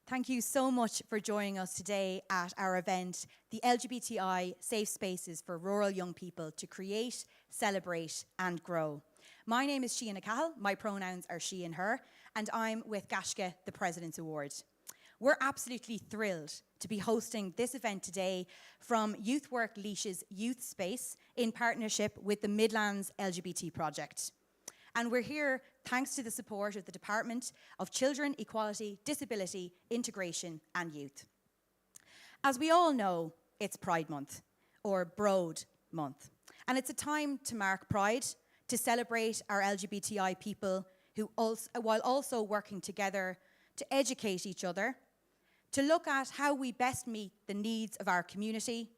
Thank you so much for joining us today at our event, the LGBTI Safe Spaces for Rural Young People to Create, Celebrate and Grow. My name is Sheena Cahill, my pronouns are she and her, and I'm with Goshka, the President's Award. We're absolutely thrilled to be hosting this event today from Youth Work Laois's Youth Space in partnership with the Midlands LGBT Project. And we're here thanks to the support of the Department of Children, Equality, Disability, Integration and Youth. As we all know, it's Pride Month, or Broad Month. And it's a time to mark Pride, to celebrate our LGBTI people while also working together to educate each other, to look at how we best meet the needs of our community.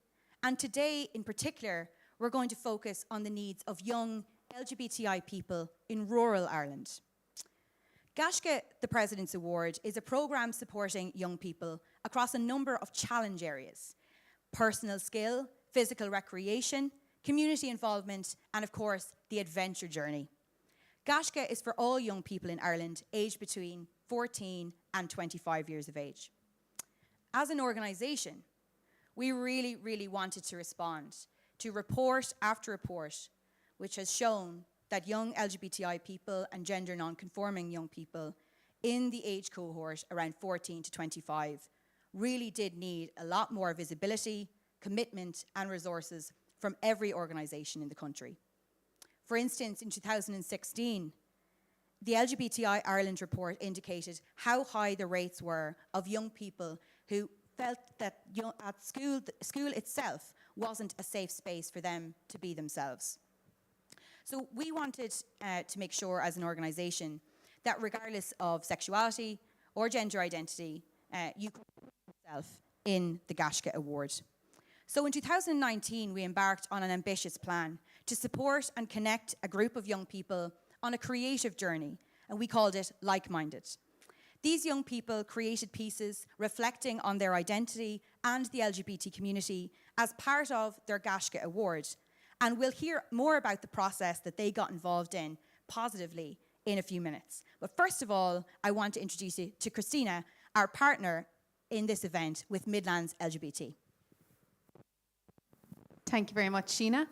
And today, in particular, we're going to focus on the needs of young LGBTI people in rural Ireland. Goshka, the President's Award, is a programme supporting young people across a number of challenge areas: personal skill, physical recreation, community involvement, and of course, the adventure journey. Goshka is for all young people in Ireland aged between 14 and 25 years of age. As an organisation, we really wanted to respond to report after report which has shown that young LGBTI people and gender non-conforming young people in the age cohort around 14 to 25 really did need a lot more visibility, commitment and resources from every organisation in the country. For instance, in 2016, the LGBTI Ireland report indicated how high the rates were of young people who felt that at school itself wasn't a safe space for them to be themselves. So we wanted to make sure as an organisation that regardless of sexuality or gender identity, you could put yourself in the Goshka Award. So in 2019, we embarked on an ambitious plan to support and connect a group of young people on a creative journey, and we called it Like-Minded. These young people created pieces reflecting on their identity and the LGBT community as part of their Goshka Award. And we'll hear more about the process that they got involved in positively in a few minutes. But first of all, I want to introduce you to Christina, our partner in this event with Midlands LGBT. Thank you very much, Sheena.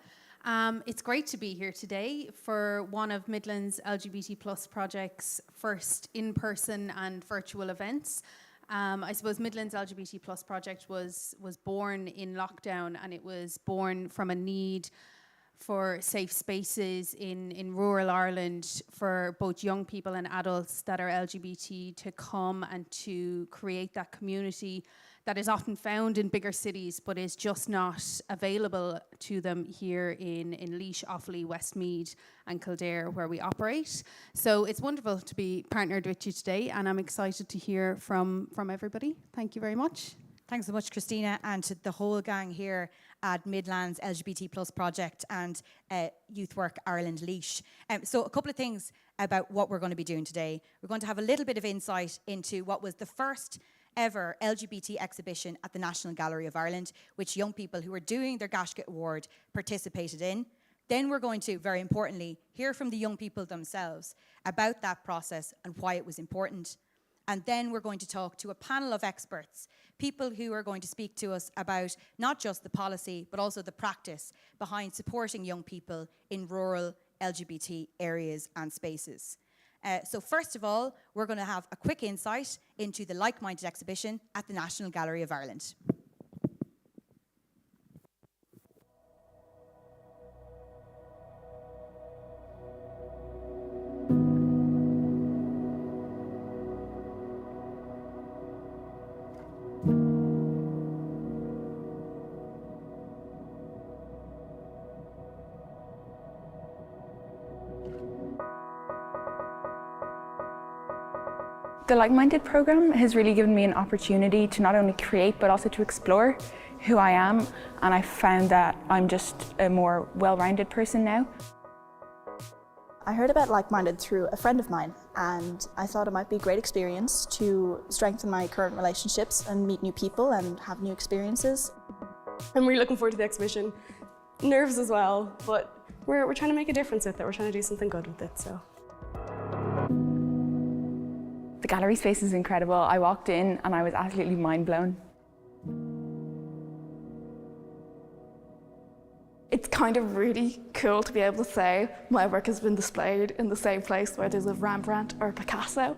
It's great to be here today for one of Midlands LGBT Project's first in-person and virtual events. I suppose Midlands LGBT Project was born in lockdown, and it was born from a need for safe spaces in rural Ireland for both young people and adults that are LGBT to come and to create that community that is often found in bigger cities but is just not available to them here in Laois, Offaly, Westmeath and Kildare, where we operate. So it's wonderful to be partnered with you today, and I'm excited to hear from everybody. Thank you very much. Thanks so much, Christina, and to the whole gang here at Midlands LGBT Project and Youth Work Ireland Laois. So a couple of things about what we're going to be doing today. We're going to have a little bit of insight into what was the first ever LGBT exhibition at the National Gallery of Ireland, which young people who were doing their Goshka Award participated in. Then we're going to, very importantly, hear from the young people themselves about that process and why it was important. And then we're going to talk to a panel of experts, people who are going to speak to us about not just the policy, but also the practice behind supporting young people in rural LGBT areas and spaces. So first of all, we're going to have a quick insight into the Like-Minded exhibition at the National Gallery of Ireland. The Like-Minded programme has really given me an opportunity to not only create but also to explore who I am, and I found that I'm just a more well-rounded person now. I heard about Like-Minded through a friend of mine, and I thought it might be a great experience to strengthen my current relationships and meet new people and have new experiences. I'm really looking forward to the exhibition. Nerves as well, but we're trying to make a difference with it. We're trying to do something good with it, so. The gallery space is incredible. I walked in and I was absolutely mind blown. It's kind of really cool to be able to say my work has been displayed in the same place where there's a Rembrandt or Picasso.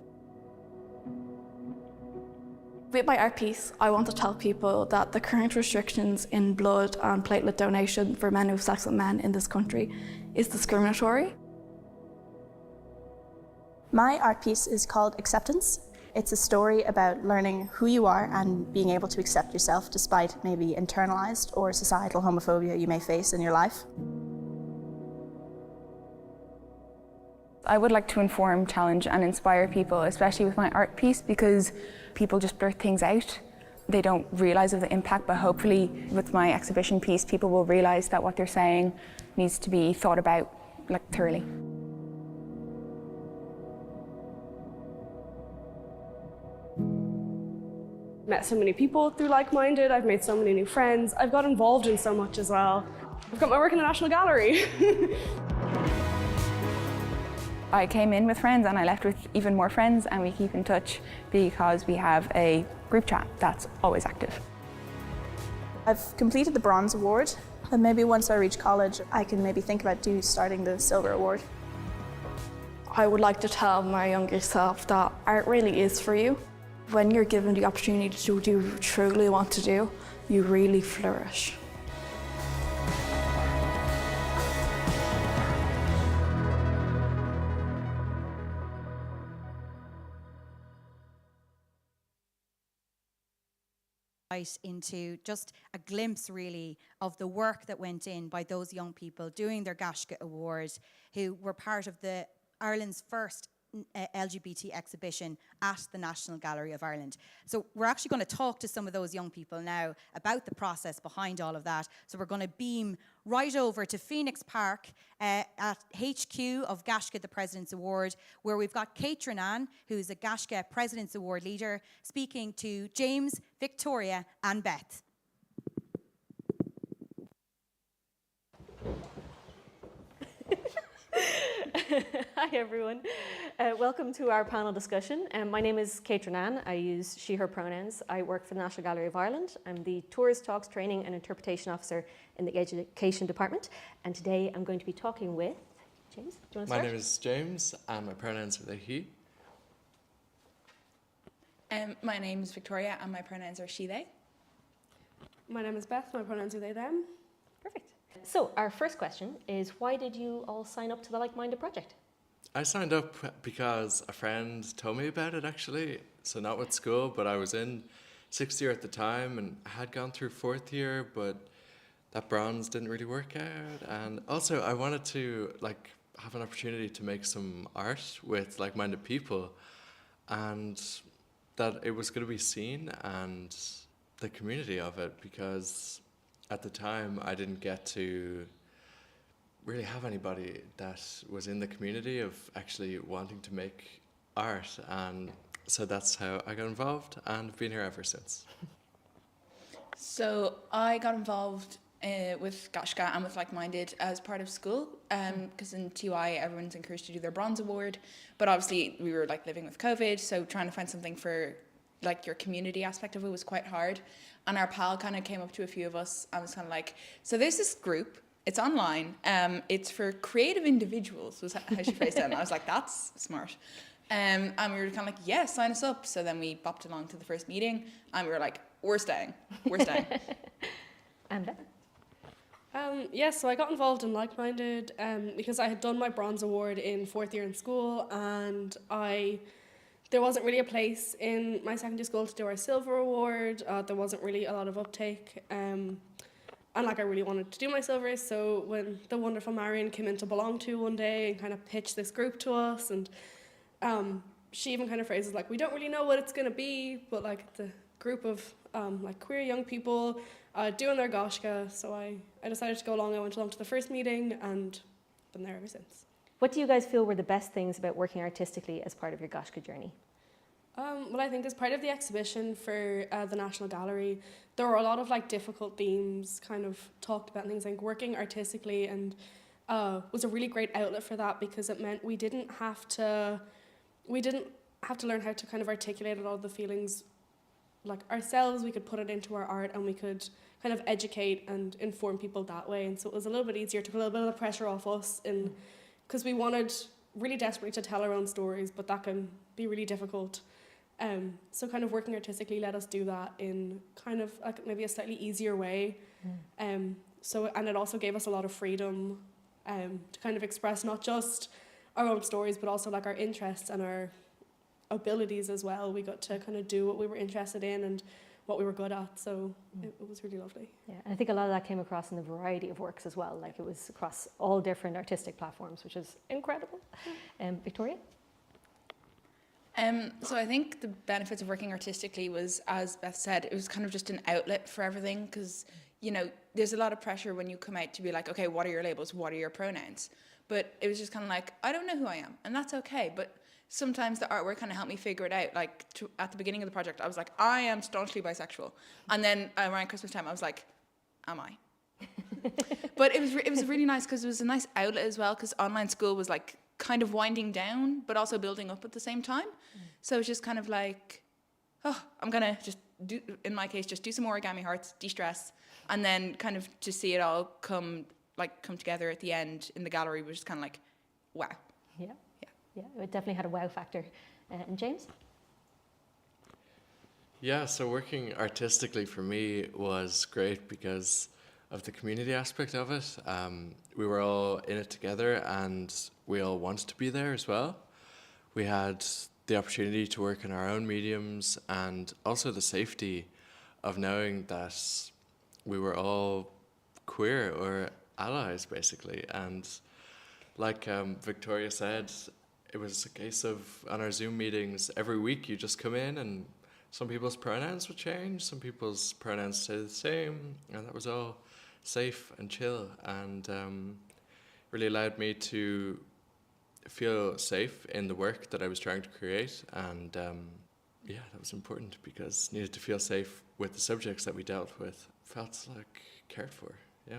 With my art piece, I want to tell people that the current restrictions in blood and platelet donation for men who have sex with men in this country is discriminatory. My art piece is called Acceptance. It's a story about learning who you are and being able to accept yourself despite maybe internalized or societal homophobia you may face in your life. I would like to inform, challenge and inspire people, especially with my art piece, because people just blurt things out. They don't realise of the impact, but hopefully with my exhibition piece, people will realise that what they're saying needs to be thought about thoroughly. Met so many people through like-minded, I've made so many new friends, I've got involved in so much as well. I've got my work in the National Gallery. I came in with friends and I left with even more friends, and we keep in touch because we have a group chat that's always active. I've completed the Bronze Award, and maybe once I reach college, I can maybe think about starting the Silver Award. I would like to tell my younger self that art really is for you. When you're given the opportunity to do what you truly want to do, you really flourish. Into just a glimpse really of the work that went in by those young people doing their Goshka Award, who were part of Ireland's first LGBT exhibition at the National Gallery of Ireland. So we're actually going to talk to some of those young people now about the process behind all of that. So we're going to beam right over to Phoenix Park at HQ of Goshka, the President's Award, where we've got Catherine Ann, who's a Goshka President's Award leader, speaking to James, Victoria and Beth. Hi everyone, welcome to our panel discussion. My name is Catherine Ann. I use she, her pronouns. I work for the National Gallery of Ireland. I'm the Tours, Talks, Training and Interpretation Officer in the Education Department. And today I'm going to be talking with James. Do you want to start? My name is James and my pronouns are they, he. My name is Victoria and my pronouns are she, they. My name is Beth, my pronouns are they, them. Perfect. So our first question is, why did you all sign up to the Like-Minded Project? I signed up because a friend told me about it actually. So not with school, but I was in 6th year at the time and had gone through 4th year, but that bronze didn't really work out. And also I wanted to have an opportunity to make some art with like-minded people, and that it was going to be seen and the community of it, because at the time I didn't get to really have anybody that was in the community of actually wanting to make art, and so that's how I got involved and I've been here ever since. So I got involved with Goshka and with Like-Minded as part of school, because in TY everyone's encouraged to do their Bronze Award, but obviously we were living with COVID, so trying to find something for your community aspect of it was quite hard. And our pal kind of came up to a few of us and was kind of so there's this group, it's online, it's for creative individuals, was how she phrased it. And I was like, that's smart. And we were kind of yeah, sign us up. So then we bopped along to the first meeting and we were like, we're staying. And So I got involved in Like-Minded because I had done my Bronze Award in 4th year in school, and there wasn't really a place in my secondary school to do our Silver Award. There wasn't really a lot of uptake. And I really wanted to do my Silver, so when the wonderful Marion came in to Belong To one day and kind of pitched this group to us, and she even kind of phrases we don't really know what it's going to be, but the group of queer young people doing their Goshka, so I decided to go along. I went along to the first meeting and been there ever since. what do you guys feel were the best things about working artistically as part of your Goshka journey? Well, I think as part of the exhibition for the National Gallery, there were a lot of difficult themes kind of talked about, things like working artistically, and was a really great outlet for that, because it meant we didn't have to learn how to kind of articulate a lot of the feelings like ourselves. We could put it into our art and we could kind of educate and inform people that way. And so it was a little bit easier, took a little bit of the pressure off us, because we wanted really desperately to tell our own stories, but that can be really difficult. So kind of working artistically let us do that in kind of like maybe a slightly easier way. And it also gave us a lot of freedom to kind of express not just our own stories, but also like our interests and our abilities as well. We got to kind of do what we were interested in and what we were good at, so it was really lovely. Yeah, and I think a lot of that came across in the variety of works as well. Like it was across all different artistic platforms, which is incredible. Victoria? So I think the benefits of working artistically was, as Beth said, it was kind of just an outlet for everything, because, you know, there's a lot of pressure when you come out to be like, okay, what are your labels? What are your pronouns? But it was just kind of like, I don't know who I am, and that's okay. But sometimes the artwork kind of helped me figure it out. Like at the beginning of the project, I was like, I am staunchly bisexual. And then around Christmas time, I was like, am I? But it was really nice because it was a nice outlet as well, because online school was like kind of winding down, but also building up at the same time. So it was just kind of like, oh, I'm going to just do, in my case, just do some more origami hearts, de-stress, and then kind of to see it all come together at the end in the gallery was just kind of like, wow. Yeah, it definitely had a wow factor. And James? Yeah, so working artistically for me was great because of the community aspect of it. We were all in it together and we all wanted to be there as well. We had the opportunity to work in our own mediums and also the safety of knowing that we were all queer or allies, basically. And like Victoria said, it was a case of, on our Zoom meetings, every week you just come in and some people's pronouns would change, some people's pronouns stay the same, and that was all safe and chill, and really allowed me to feel safe in the work that I was trying to create. And yeah, that was important because needed to feel safe with the subjects that we dealt with. Felt like cared for, yeah.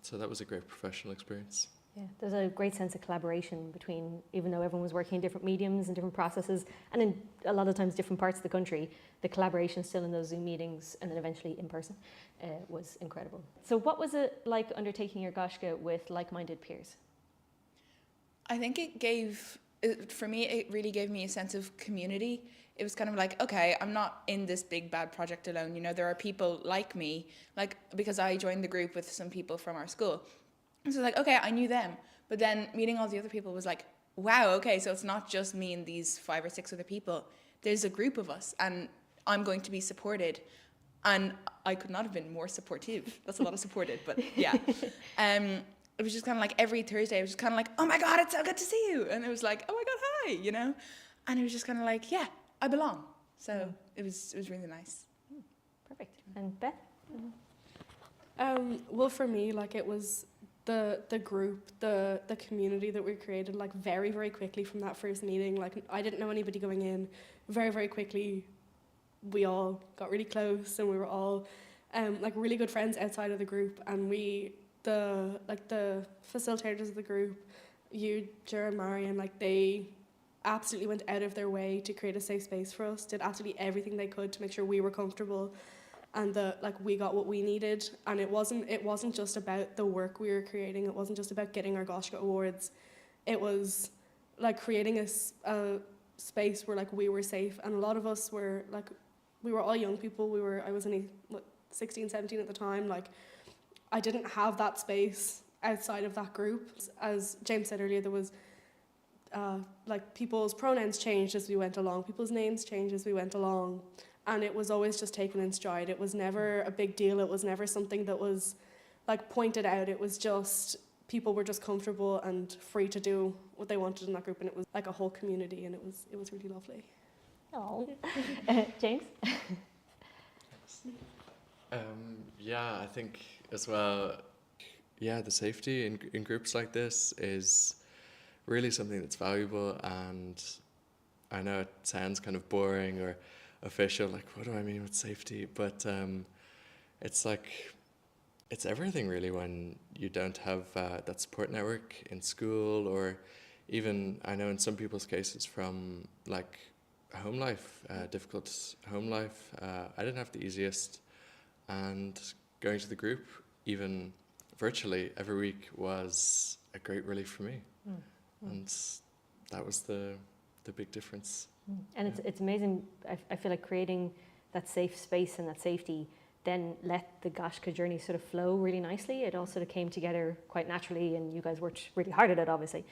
So that was a great professional experience. Yeah, there's a great sense of collaboration between, even though everyone was working in different mediums and different processes, and in a lot of times different parts of the country, the collaboration still in those Zoom meetings and then eventually in person was incredible. So what was it like undertaking your Goshka with like-minded peers? I think for me, it really gave me a sense of community. It was kind of like, okay, I'm not in this big bad project alone. You know, there are people like me, like, because I joined the group with some people from our school. So like, okay, I knew them. But then meeting all the other people was like, wow, okay, so it's not just me and these 5 or 6 other people. There's a group of us and I'm going to be supported. And I could not have been more supportive. That's a lot of supported, but yeah. It was just kind of like every Thursday, I was just kind of like, oh my God, it's so good to see you. And it was like, oh my God, hi, you know? And it was just kind of like, yeah, I belong. So it was really nice. Perfect. And Beth? Well, for me, like it was the group, the community that we created, like very, very quickly from that first meeting. Like I didn't know anybody going in. Very, very quickly, we all got really close and we were all like really good friends outside of the group. And the facilitators of the group, you, Jer and Marion, like they absolutely went out of their way to create a safe space for us, did absolutely everything they could to make sure we were comfortable and we got what we needed. And it wasn't just about the work we were creating, it wasn't just about getting our Goshka Awards, it was like creating a space where like we were safe. And a lot of us were like, we were all young people, I was only 16, 17 at the time, like I didn't have that space outside of that group. As James said earlier, there was like people's pronouns changed as we went along, people's names changed as we went along, and it was always just taken in stride. It was never a big deal, it was never something that was like pointed out, it was just people were just comfortable and free to do what they wanted in that group, and it was like a whole community, and it was really lovely. Oh, James? Yeah, I think as well, yeah, the safety in groups like this is really something that's valuable. And I know it sounds kind of boring or official, like what do I mean with safety? But it's like, it's everything really when you don't have that support network in school or even I know in some people's cases from like home life, difficult home life, I didn't have the easiest, and going to the group, even virtually every week, was a great relief for me. And that was the big difference. And it's amazing. I feel like creating that safe space and that safety then let the Goshka journey sort of flow really nicely. It all sort of came together quite naturally, and you guys worked really hard at it, obviously.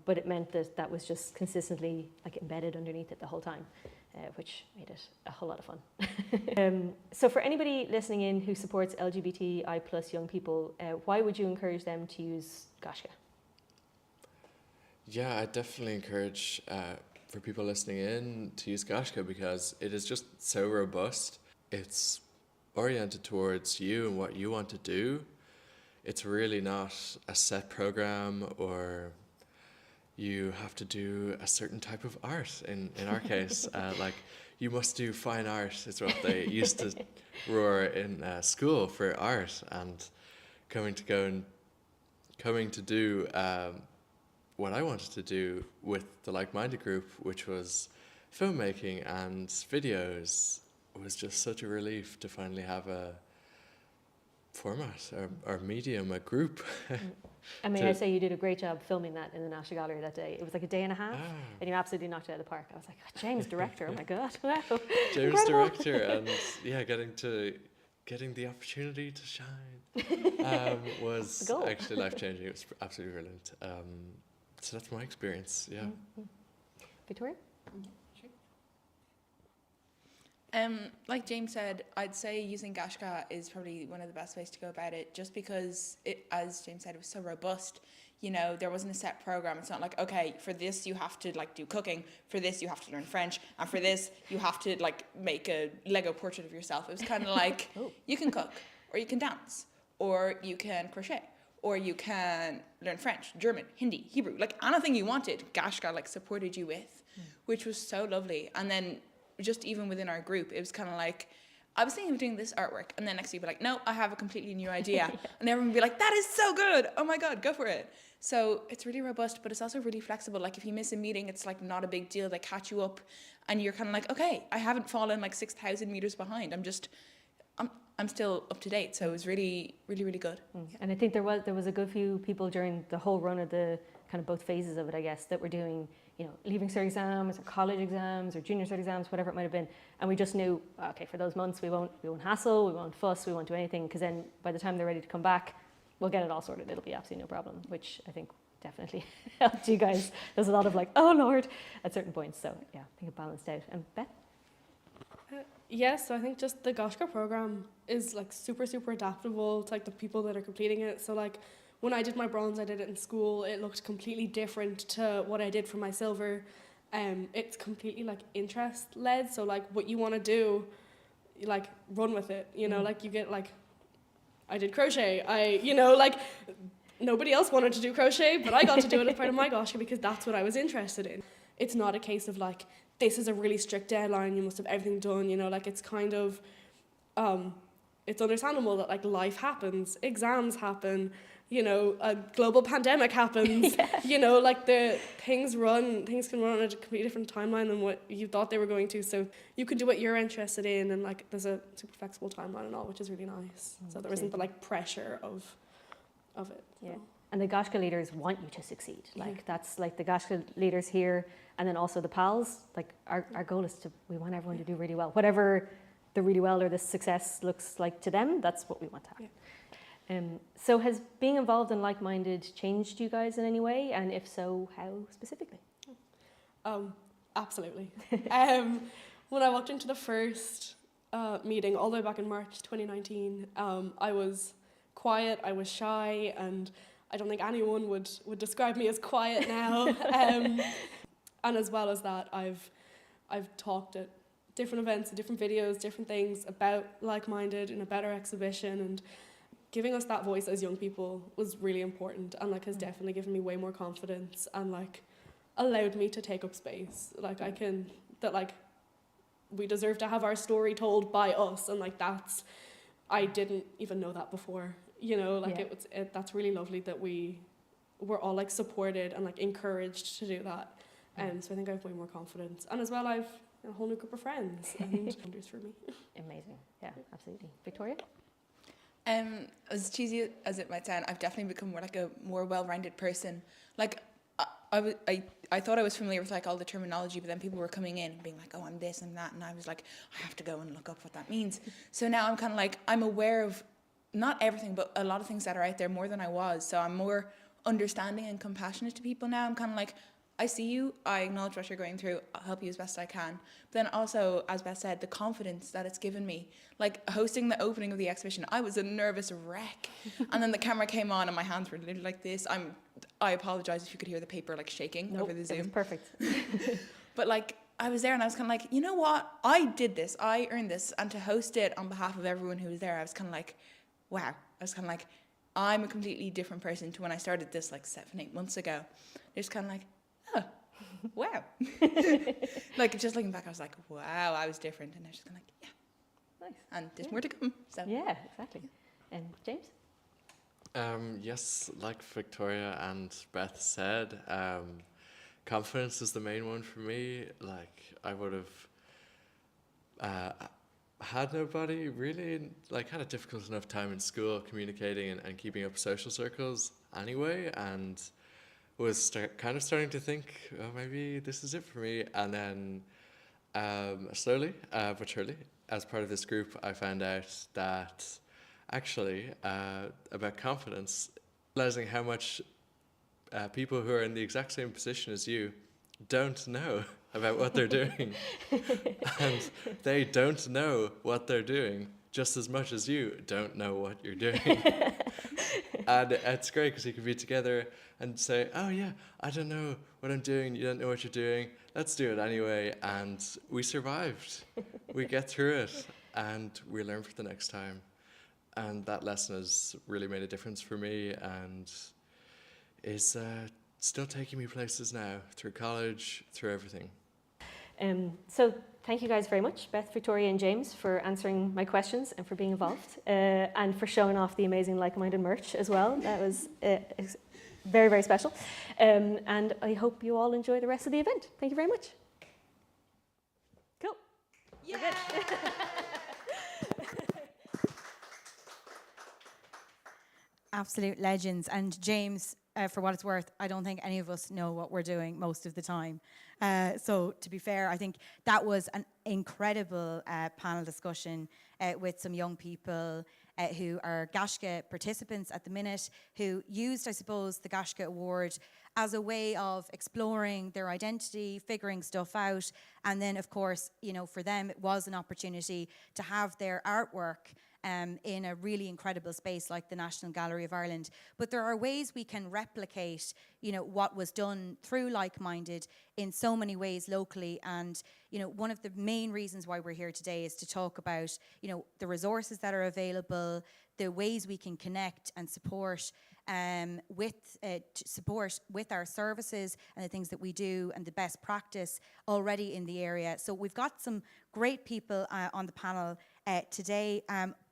But it meant that was just consistently like embedded underneath it the whole time, which made it a whole lot of fun. So for anybody listening in who supports LGBTI plus young people, why would you encourage them to use Goshka? Yeah, I definitely encourage for people listening in to use Goshka because it is just so robust. It's oriented towards you and what you want to do. It's really not a set program, or you have to do a certain type of art. In our case, like you must do fine art is what they used to roar in school for art, and coming to do what I wanted to do with the like-minded group, which was filmmaking and videos, was just such a relief to finally have a format or medium, a group. I mean, I say you did a great job filming that in the National Gallery that day. It was like a day and a half, and you absolutely knocked it out of the park. I was like, oh, James, director, oh my God, wow. James, Incredible. director, and yeah, getting the opportunity to shine was actually life-changing. It was absolutely brilliant. So that's my experience, yeah. Victoria? Like James said, I'd say using Goshka is probably one of the best ways to go about it, just because it, as James said, it was so robust. You know, there wasn't a set program. It's not like, okay, for this you have to like do cooking, for this you have to learn French, and for this you have to like make a Lego portrait of yourself. It was kind of like, you can cook, or you can dance, or you can crochet, or you can learn French, German, Hindi, Hebrew, like anything you wanted, Goshka like supported you with, which was so lovely. And then just even within our group, it was kind of like, I was thinking of doing this artwork, and then next week be like, no, I have a completely new idea. And everyone would be like, that is so good. Oh my God, go for it. So it's really robust, but it's also really flexible. Like if you miss a meeting, it's like not a big deal. They catch you up and you're kind of like, okay, I haven't fallen like 6,000 meters behind. I'm still up to date. So it was really, really, really good. And I think there was a good few people during the whole run of the kind of both phases of it, I guess, that were doing, you know, leaving cert exams or college exams or junior cert exams, whatever it might have been. And we just knew, okay, for those months, we won't hassle, we won't fuss, we won't do anything, because then by the time they're ready to come back, we'll get it all sorted. It'll be absolutely no problem, which I think definitely helped you guys. There's a lot of like, oh Lord, at certain points. So yeah, I think it balanced out. And Beth? Yes, so I think just the Goshka program is like super, super adaptable to like the people that are completing it. So like when I did my bronze, I did it in school. It looked completely different to what I did for my silver. It's completely like interest led. So like what you want to do, you like run with it. You know, like you get like, I did crochet. Like nobody else wanted to do crochet, but I got to do it as part of my Goshka because that's what I was interested in. It's not a case of like, this is a really strict deadline, you must have everything done, you know, like it's kind of, it's understandable that like life happens, exams happen, you know, a global pandemic happens, you know, like things can run at a completely different timeline than what you thought they were going to, so you can do what you're interested in, and like there's a super flexible timeline and all, which is really nice. So there isn't the like pressure of it. Yeah. And the Goshka leaders want you to succeed. Like that's like the Goshka leaders here, and then also the pals. Like our goal is we want everyone to do really well. Whatever the really well or the success looks like to them, that's what we want to have. Yeah. So has being involved in like-minded changed you guys in any way? And if so, how specifically? Absolutely. When I walked into the first meeting all the way back in March 2019, I was quiet, I was shy, and I don't think anyone would describe me as quiet now. And as well as that, I've talked at different events, different videos, different things about like-minded and about our exhibition, and giving us that voice as young people was really important, and like has definitely given me way more confidence and like allowed me to take up space. Like we deserve to have our story told by us, and like I didn't even know that before. You know, like that's really lovely that we we're all like supported and like encouraged to do that. So I think I have way more confidence, and as well I've a whole new group of friends and wonders for me. Amazing. Yeah, absolutely. Victoria? As cheesy as it might sound, I've definitely become more well-rounded person. Like I thought I was familiar with like all the terminology, but then people were coming in and being like, oh, I'm this and that, and I was like, I have to go and look up what that means. So now I'm kind of like, I'm aware of not everything, but a lot of things that are out there more than I was. So I'm more understanding and compassionate to people now. I'm kind of like, I see you, I acknowledge what you're going through, I'll help you as best I can. But then also, as Beth said, the confidence that it's given me. Like hosting the opening of the exhibition, I was a nervous wreck. And then the camera came on and my hands were literally like this. I apologize if you could hear the paper like shaking over the Zoom. It was perfect. But like, I was there and I was kind of like, you know what? I did this, I earned this. And to host it on behalf of everyone who was there, I was kind of like, wow. I was kind of like, I'm a completely different person to when I started this like 7-8 months ago. Just kind of like, oh, wow. Like just looking back, I was like, wow, I was different. And I was just kind of like, yeah. Nice. And there's more to come. So. Yeah, exactly. And James? Yes, like Victoria and Beth said, confidence is the main one for me. Like I would have had nobody really, like had a difficult enough time in school communicating and keeping up social circles anyway, and was kind of starting to think, oh, maybe this is it for me. And then slowly but surely, as part of this group, I found out that actually about confidence, realizing how much people who are in the exact same position as you don't know about what they're doing. And they don't know what they're doing just as much as you don't know what you're doing. And it's great because you can be together and say, oh yeah, I don't know what I'm doing, you don't know what you're doing, let's do it anyway. And we survived. We get through it and we learn for the next time. And that lesson has really made a difference for me and is still taking me places now, through college, through everything. So thank you guys very much, Beth, Victoria and James, for answering my questions and for being involved and for showing off the amazing like-minded merch as well. That was very, very special. And I hope you all enjoy the rest of the event. Thank you very much. Cool. Yeah. We're good. Absolute legends. And James, for what it's worth, I don't think any of us know what we're doing most of the time. So to be fair, I think that was an incredible panel discussion with some young people who are Goshka participants at the minute, who used, I suppose, the Goshka Award as a way of exploring their identity, figuring stuff out. And then, of course, you know, for them, it was an opportunity to have their artwork in a really incredible space like the National Gallery of Ireland. But there are ways we can replicate, you know, what was done through Like-Minded in so many ways locally. And, you know, one of the main reasons why we're here today is to talk about, you know, the resources that are available, the ways we can connect and support with our services and the things that we do and the best practice already in the area. So we've got some great people on the panel today.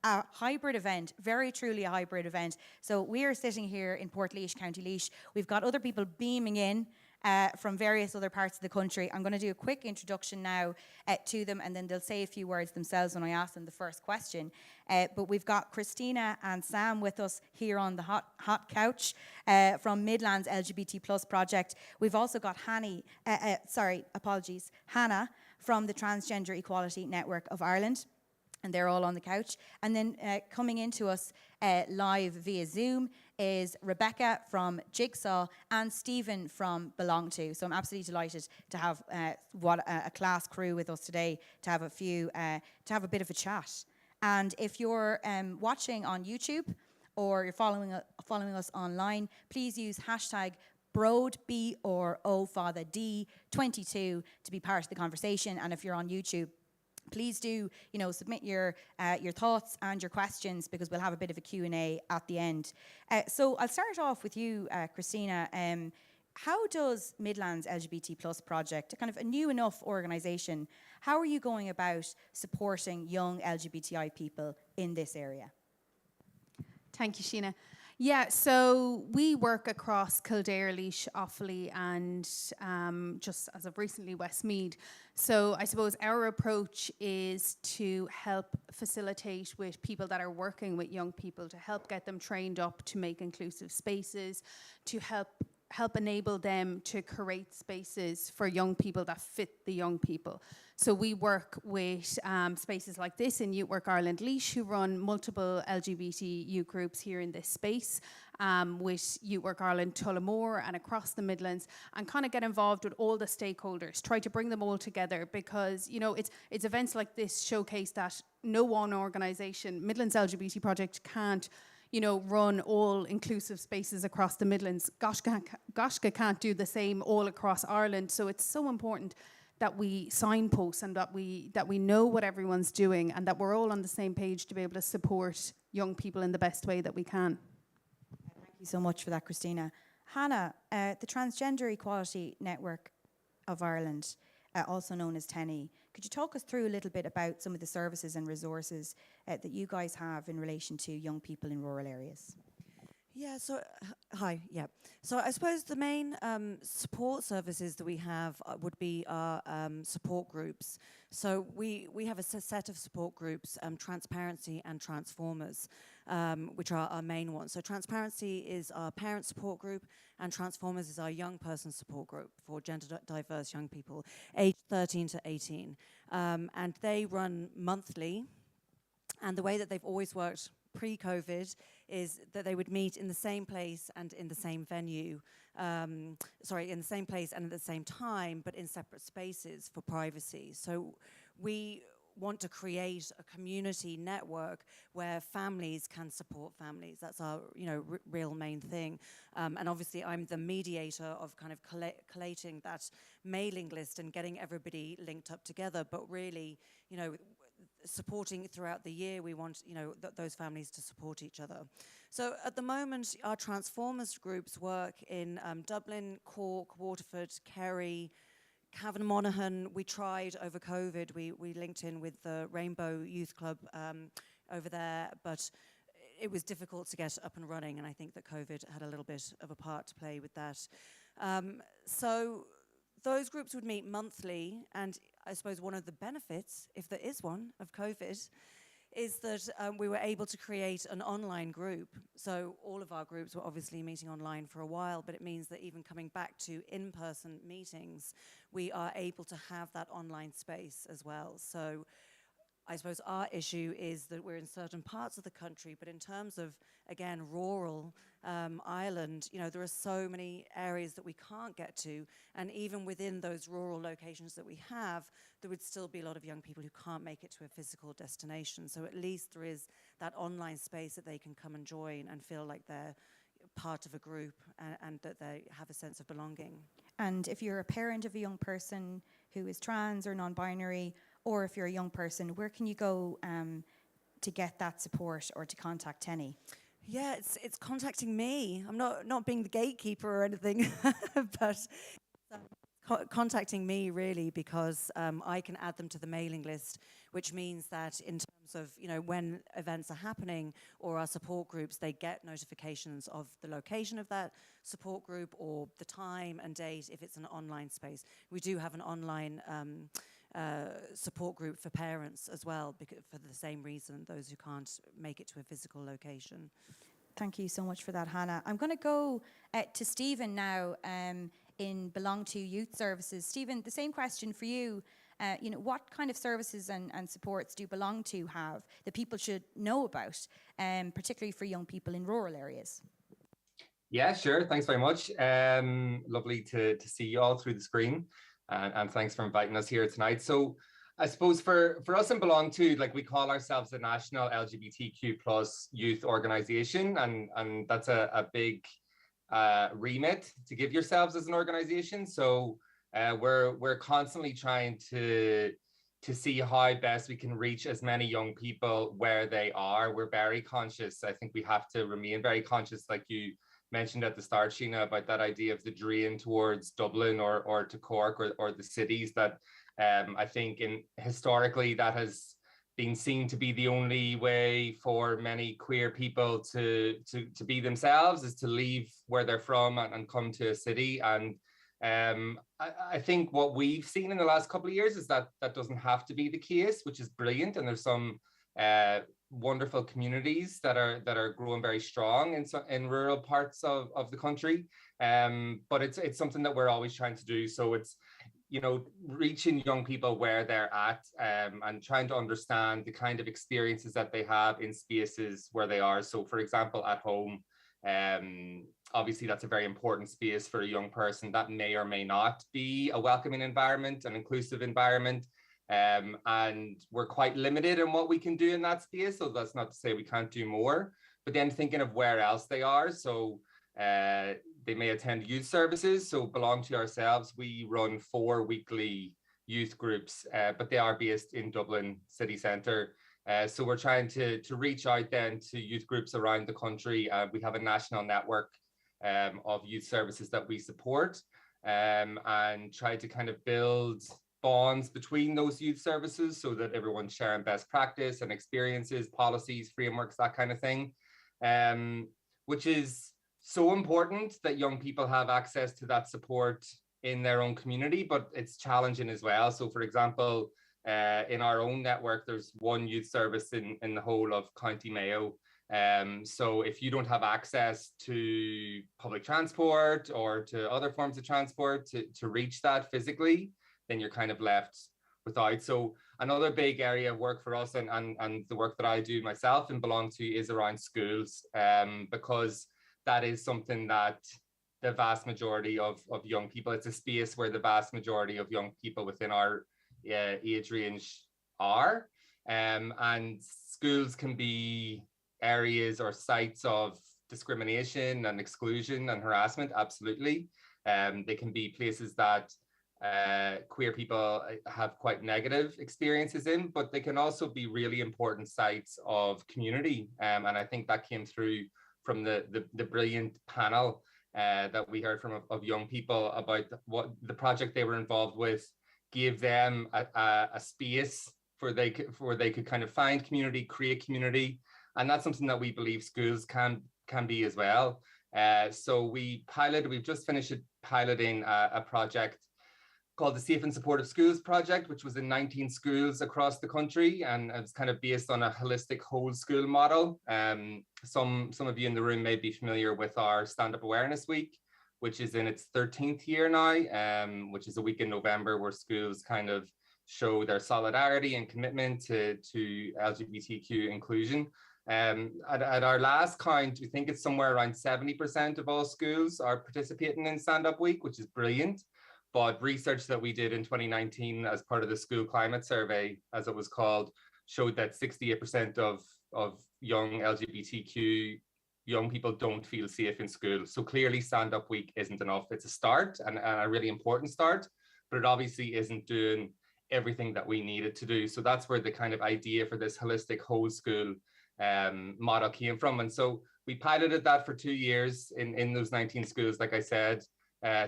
A hybrid event, very truly a hybrid event. So we are sitting here in Portlaoise, County Laois. We've got other people beaming in from various other parts of the country. I'm going to do a quick introduction now to them, and then they'll say a few words themselves when I ask them the first question. But we've got Christina and Sam with us here on the hot couch from Midlands LGBT Project. We've also got Hannah from the Transgender Equality Network of Ireland. And they're all on the couch. And then coming into us live via Zoom is Rebecca from Jigsaw and Stephen from Belong To. So I'm absolutely delighted to have a class crew with us today to have a bit of a chat. And if you're watching on YouTube or you're following us online, please use hashtag Broad B or O Father D 22 to be part of the conversation. And if you're on YouTube, please do, you know, submit your thoughts and your questions, because we'll have a bit of a Q&A at the end. So I'll start off with you, Christina. How does Midlands LGBT Project, kind of a new enough organisation, how are you going about supporting young LGBTI people in this area? Thank you, Sheena. Yeah, so we work across Kildare, Laois, Offaly, and just as of recently, Westmeath. So I suppose our approach is to help facilitate with people that are working with young people, to help get them trained up to make inclusive spaces, to help enable them to create spaces for young people that fit the young people. So we work with spaces like this in Youth Work Ireland Laois, who run multiple LGBT youth groups here in this space, with Youth Work Ireland Tullamore and across the Midlands, and kind of get involved with all the stakeholders, try to bring them all together, because it's events like this showcase that no one organisation, Midlands LGBT Project, can't run all inclusive spaces across the Midlands. Goshka can't do the same all across Ireland. So it's so important that we signpost and that we know what everyone's doing, and that we're all on the same page to be able to support young people in the best way that we can. Thank you so much for that, Christina. Hannah, the Transgender Equality Network of Ireland, also known as TENI, could you talk us through a little bit about some of the services and resources that you guys have in relation to young people in rural areas? Yeah, so, hi, yeah. So I suppose the main support services that we have would be our support groups. So we have a set of support groups, Transparency and Transformers, which are our main ones. So Transparency is our parent support group, and Transformers is our young person support group for gender diverse young people, aged 13 to 18. And they run monthly, and the way that they've always worked pre-COVID is that they would meet in the same place and in the same venue, in the same place and at the same time, but in separate spaces for privacy. So we want to create a community network where families can support families. That's our, real main thing. And obviously I'm the mediator of kind of collating that mailing list and getting everybody linked up together, but really, supporting throughout the year. We want, those families to support each other. So at the moment, our Transformers groups work in Dublin, Cork, Waterford, Kerry, Cavan Monaghan. We tried over COVID. We linked in with the Rainbow Youth Club over there, but it was difficult to get up and running, and I think that COVID had a little bit of a part to play with that. So those groups would meet monthly, and I suppose one of the benefits, if there is one, of COVID is that we were able to create an online group. So all of our groups were obviously meeting online for a while, but it means that even coming back to in-person meetings, we are able to have that online space as well. So I suppose our issue is that we're in certain parts of the country, but in terms of, again, rural Ireland, there are so many areas that we can't get to, and even within those rural locations that we have, there would still be a lot of young people who can't make it to a physical destination. So at least there is that online space that they can come and join and feel like they're part of a group and that they have a sense of belonging. And if you're a parent of a young person who is trans or non-binary, or if you're a young person, where can you go to get that support or to contact TENI? Yeah, it's contacting me. I'm not being the gatekeeper or anything, but contacting me really, because I can add them to the mailing list, which means that in terms of when events are happening or our support groups, they get notifications of the location of that support group or the time and date if it's an online space. We do have an online support group for parents as well, because for the same reason, those who can't make it to a physical location. Thank you so much for that, Hannah. I'm going to go to Stephen now in Belong To Youth Services. Stephen, the same question for you. What kind of services and supports do Belong To have that people should know about, particularly for young people in rural areas? Yeah, sure. Thanks very much. Lovely to see you all through the screen. And thanks for inviting us here tonight. So I suppose for us in Belong To, we call ourselves the National LGBTQ plus youth organization, and that's a big remit to give yourselves as an organization. So we're constantly trying to see how best we can reach as many young people where they are. We're very conscious. I think we have to remain very conscious, like you mentioned at the start, Sheena, about that idea of the drain towards Dublin or to Cork or the cities that I think historically that has being seen to be the only way for many queer people to be themselves is to leave where they're from and come to a city. And I think what we've seen in the last couple of years is that that doesn't have to be the case, which is brilliant. And there's some wonderful communities that are growing very strong in rural parts of the country. But it's something that we're always trying to do. So it's, you know, reaching young people where they're at, and trying to understand the kind of experiences that they have in spaces where they are. So for example, at home, obviously that's a very important space for a young person. That may or may not be a welcoming environment, an inclusive environment. And we're quite limited in what we can do in that space. So that's not to say we can't do more, but then thinking of where else they are. So they may attend youth services. So Belong to Ourselves, we run 4 weekly youth groups, but they are based in Dublin city centre. So we're trying to reach out then to youth groups around the country. We have a national network of youth services that we support, and try to kind of build bonds between those youth services so that everyone's sharing best practice and experiences, policies, frameworks, that kind of thing, which is so important that young people have access to that support in their own community, but it's challenging as well. So for example, in our own network, there's 1 youth service in the whole of County Mayo. So if you don't have access to public transport or to other forms of transport to reach that physically, then you're kind of left without. So another big area of work for us and the work that I do myself and belong to is around schools, because that is something that the vast majority of young people, it's a space where the vast majority of young people within our age range are. And schools can be areas or sites of discrimination and exclusion and harassment, absolutely. They can be places that queer people have quite negative experiences in, but they can also be really important sites of community. And I think that came through from the brilliant panel that we heard from of young people about what the project they were involved with gave them a space where they could kind of find community, create community, and that's something that we believe schools can be as well. So we've just finished piloting a project called the Safe and Supportive Schools Project, which was in 19 schools across the country, and it's kind of based on a holistic whole school model. Some of you in the room may be familiar with our Stand Up Awareness Week, which is in its 13th year now, which is a week in November where schools kind of show their solidarity and commitment to LGBTQ inclusion. At our last count, we think it's somewhere around 70% of all schools are participating in Stand Up Week, which is brilliant. But research that we did in 2019 as part of the School Climate Survey, as it was called, showed that 68% of young LGBTQ young people don't feel safe in school. So clearly Stand Up Week isn't enough. It's a start and a really important start, but it obviously isn't doing everything that we need it to do. So that's where the kind of idea for this holistic whole school model came from. And so we piloted that for 2 years in those 19 schools, like I said,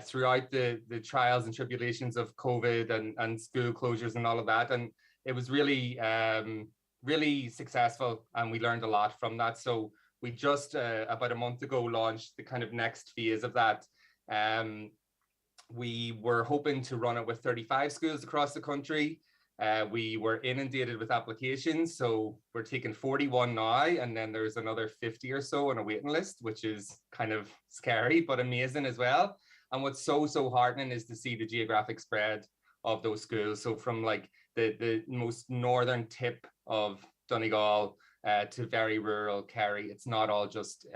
throughout the trials and tribulations of COVID and school closures and all of that. And it was really, really successful, and we learned a lot from that. So we just about a month ago launched the kind of next phase of that. We were hoping to run it with 35 schools across the country. We were inundated with applications, so we're taking 41 now, and then there's another 50 or so on a waiting list, which is kind of scary but amazing as well. And what's so heartening is to see the geographic spread of those schools. So from like the most northern tip of Donegal to very rural Kerry, it's not all just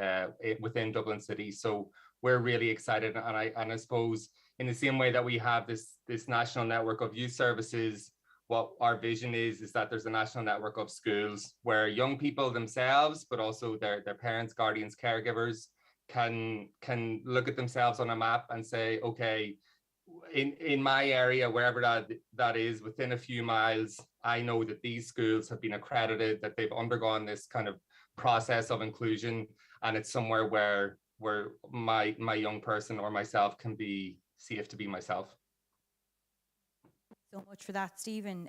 within Dublin City. So we're really excited, and I suppose in the same way that we have this national network of youth services, what our vision is that there's a national network of schools where young people themselves, but also their parents, guardians, caregivers can look at themselves on a map and say, okay, in my area, wherever that is, within a few miles, I know that these schools have been accredited, that they've undergone this kind of process of inclusion, and it's somewhere where my young person or myself can be safe to be myself. So much for that, Stephen.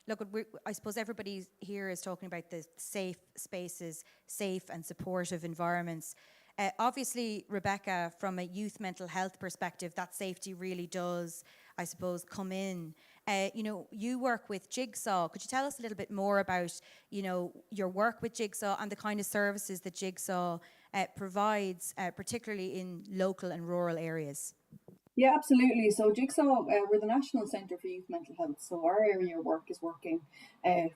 look, I suppose everybody here is talking about the safe spaces, safe and supportive environments. Obviously, Rebecca, from a youth mental health perspective, that safety really does, I suppose, come in. You know, you work with Jigsaw. Could you tell us a little bit more about, you know, your work with Jigsaw and the kind of services that Jigsaw provides, particularly in local and rural areas? Yeah, absolutely. So Jigsaw, we're the National Centre for Youth Mental Health. So our area of work is working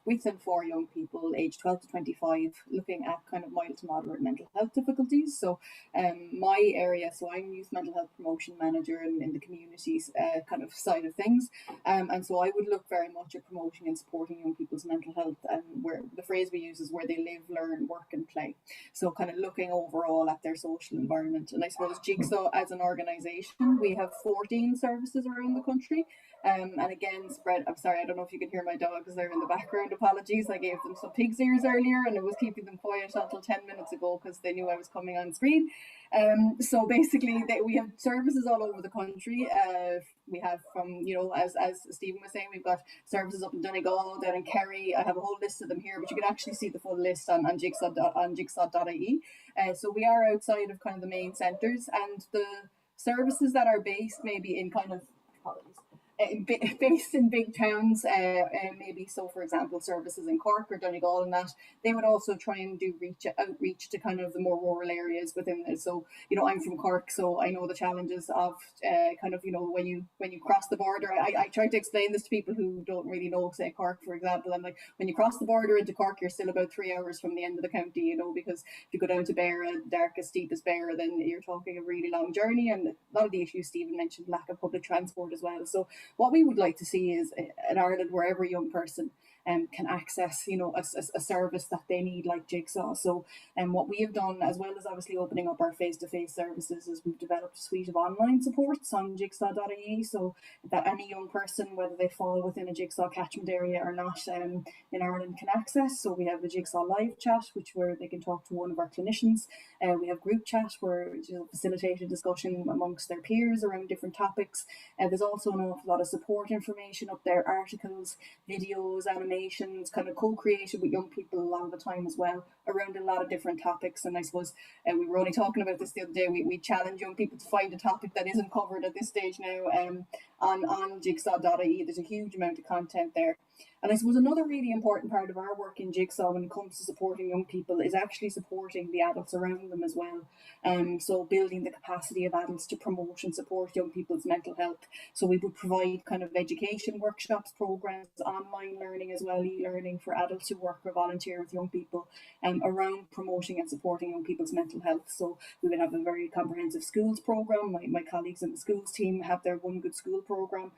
with and for young people aged 12 to 25, looking at kind of mild to moderate mental health difficulties. So my area, so I'm Youth Mental Health Promotion Manager in the communities kind of side of things. And so I would look very much at promoting and supporting young people's mental health, and where the phrase we use is where they live, learn, work and play. So kind of looking overall at their social environment. And I suppose Jigsaw as an organisation, we have 14 services around the country, and again spread. I'm sorry, I don't know if you can hear my dogs there in the background. Apologies, I gave them some pig's ears earlier and it was keeping them quiet until 10 minutes ago because they knew I was coming on screen. So basically we have services all over the country. We have from, you know, as Stephen was saying, we've got services up in Donegal, down in Kerry. I have a whole list of them here, but you can actually see the full list on jigsaw.ie. So we are outside of kind of the main centres, and the services that are based maybe in kind of based in big towns, maybe, so for example services in Cork or Donegal and that, they would also try and do outreach to kind of the more rural areas within it. So, you know, I'm from Cork, so I know the challenges of kind of, you know, when you cross the border. I try to explain this to people who don't really know, say Cork for example. I'm like, when you cross the border into Cork, you're still about 3 hours from the end of the county, you know, because if you go down to Beara, darkest, steepest Beara, then you're talking a really long journey, and a lot of the issues Stephen mentioned, lack of public transport as well. So what we would like to see is in Ireland where every young person can access, you know, a service that they need, like Jigsaw. So what we have done, as well as obviously opening up our face-to-face services, is we've developed a suite of online supports on jigsaw.ie, so that any young person, whether they fall within a Jigsaw catchment area or not, in Ireland can access. So we have a Jigsaw live chat, where they can talk to one of our clinicians. We have group chat, where, you know, facilitated discussion amongst their peers around different topics. There's also an awful lot of support information up there, articles, videos, animations, kind of co-created with young people a lot of the time as well, around a lot of different topics. And I suppose we were only talking about this the other day, we challenge young people to find a topic that isn't covered at this stage now on jigsaw.ie. There's a huge amount of content there. And I suppose another really important part of our work in Jigsaw when it comes to supporting young people is actually supporting the adults around them as well. So building the capacity of adults to promote and support young people's mental health. So we would provide kind of education workshops, programs, online learning as well, e-learning for adults who work or volunteer with young people around promoting and supporting young people's mental health. So we would have a very comprehensive schools program. My colleagues in the schools team have their One Good School program,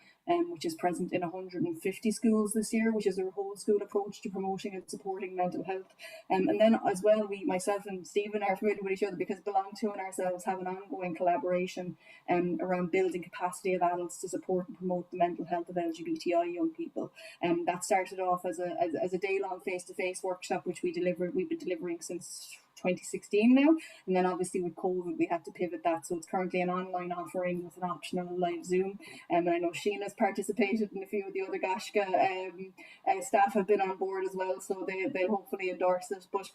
which is present in 150 schools this year, which is a whole school approach to promoting and supporting mental health. And then as well, myself and Stephen are familiar with each other because Belong To and ourselves have an ongoing collaboration around building capacity of adults to support and promote the mental health of LGBTI young people. That started off as a day-long face-to-face workshop, which we've been delivering since 2016 now, and then obviously with COVID we had to pivot that, so it's currently an online offering with an optional live Zoom. And I know Sheena's participated, and a few of the other Goshka staff have been on board as well, so they'll hopefully endorse it. But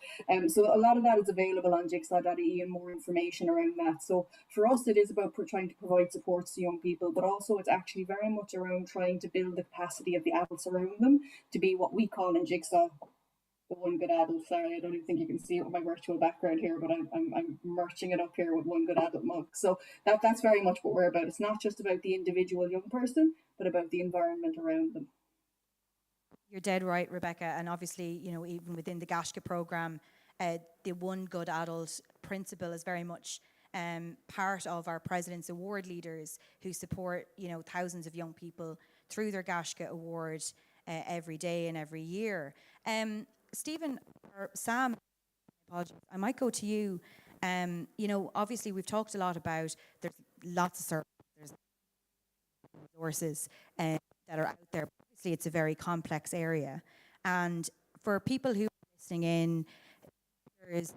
so a lot of that is available on jigsaw.ie and more information around that. So for us it is about trying to provide supports to young people, but also it's actually very much around trying to build the capacity of the adults around them to be what we call in Jigsaw the one good adult. Sorry, I don't even think you can see it with my virtual background here, but I'm merching it up here with one good adult mug. So that's very much what we're about. It's not just about the individual young person, but about the environment around them. You're dead right, Rebecca. And obviously, you know, even within the Goshka programme, the One Good Adult principle is very much part of our President's Award leaders who support, you know, thousands of young people through their Goshka Award every day and every year. Stephen or Sam, I might go to you. You know, obviously we've talked a lot about there's lots of services, there's resources that are out there. Obviously, it's a very complex area, and for people who are listening in, there's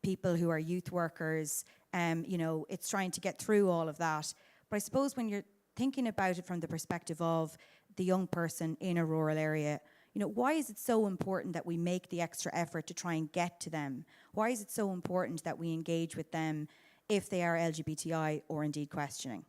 people who are youth workers. You know, it's trying to get through all of that. But I suppose when you're thinking about it from the perspective of the young person in a rural area, you know, why is it so important that we make the extra effort to try and get to them? Why is it so important that we engage with them if they are LGBTI or indeed questioning?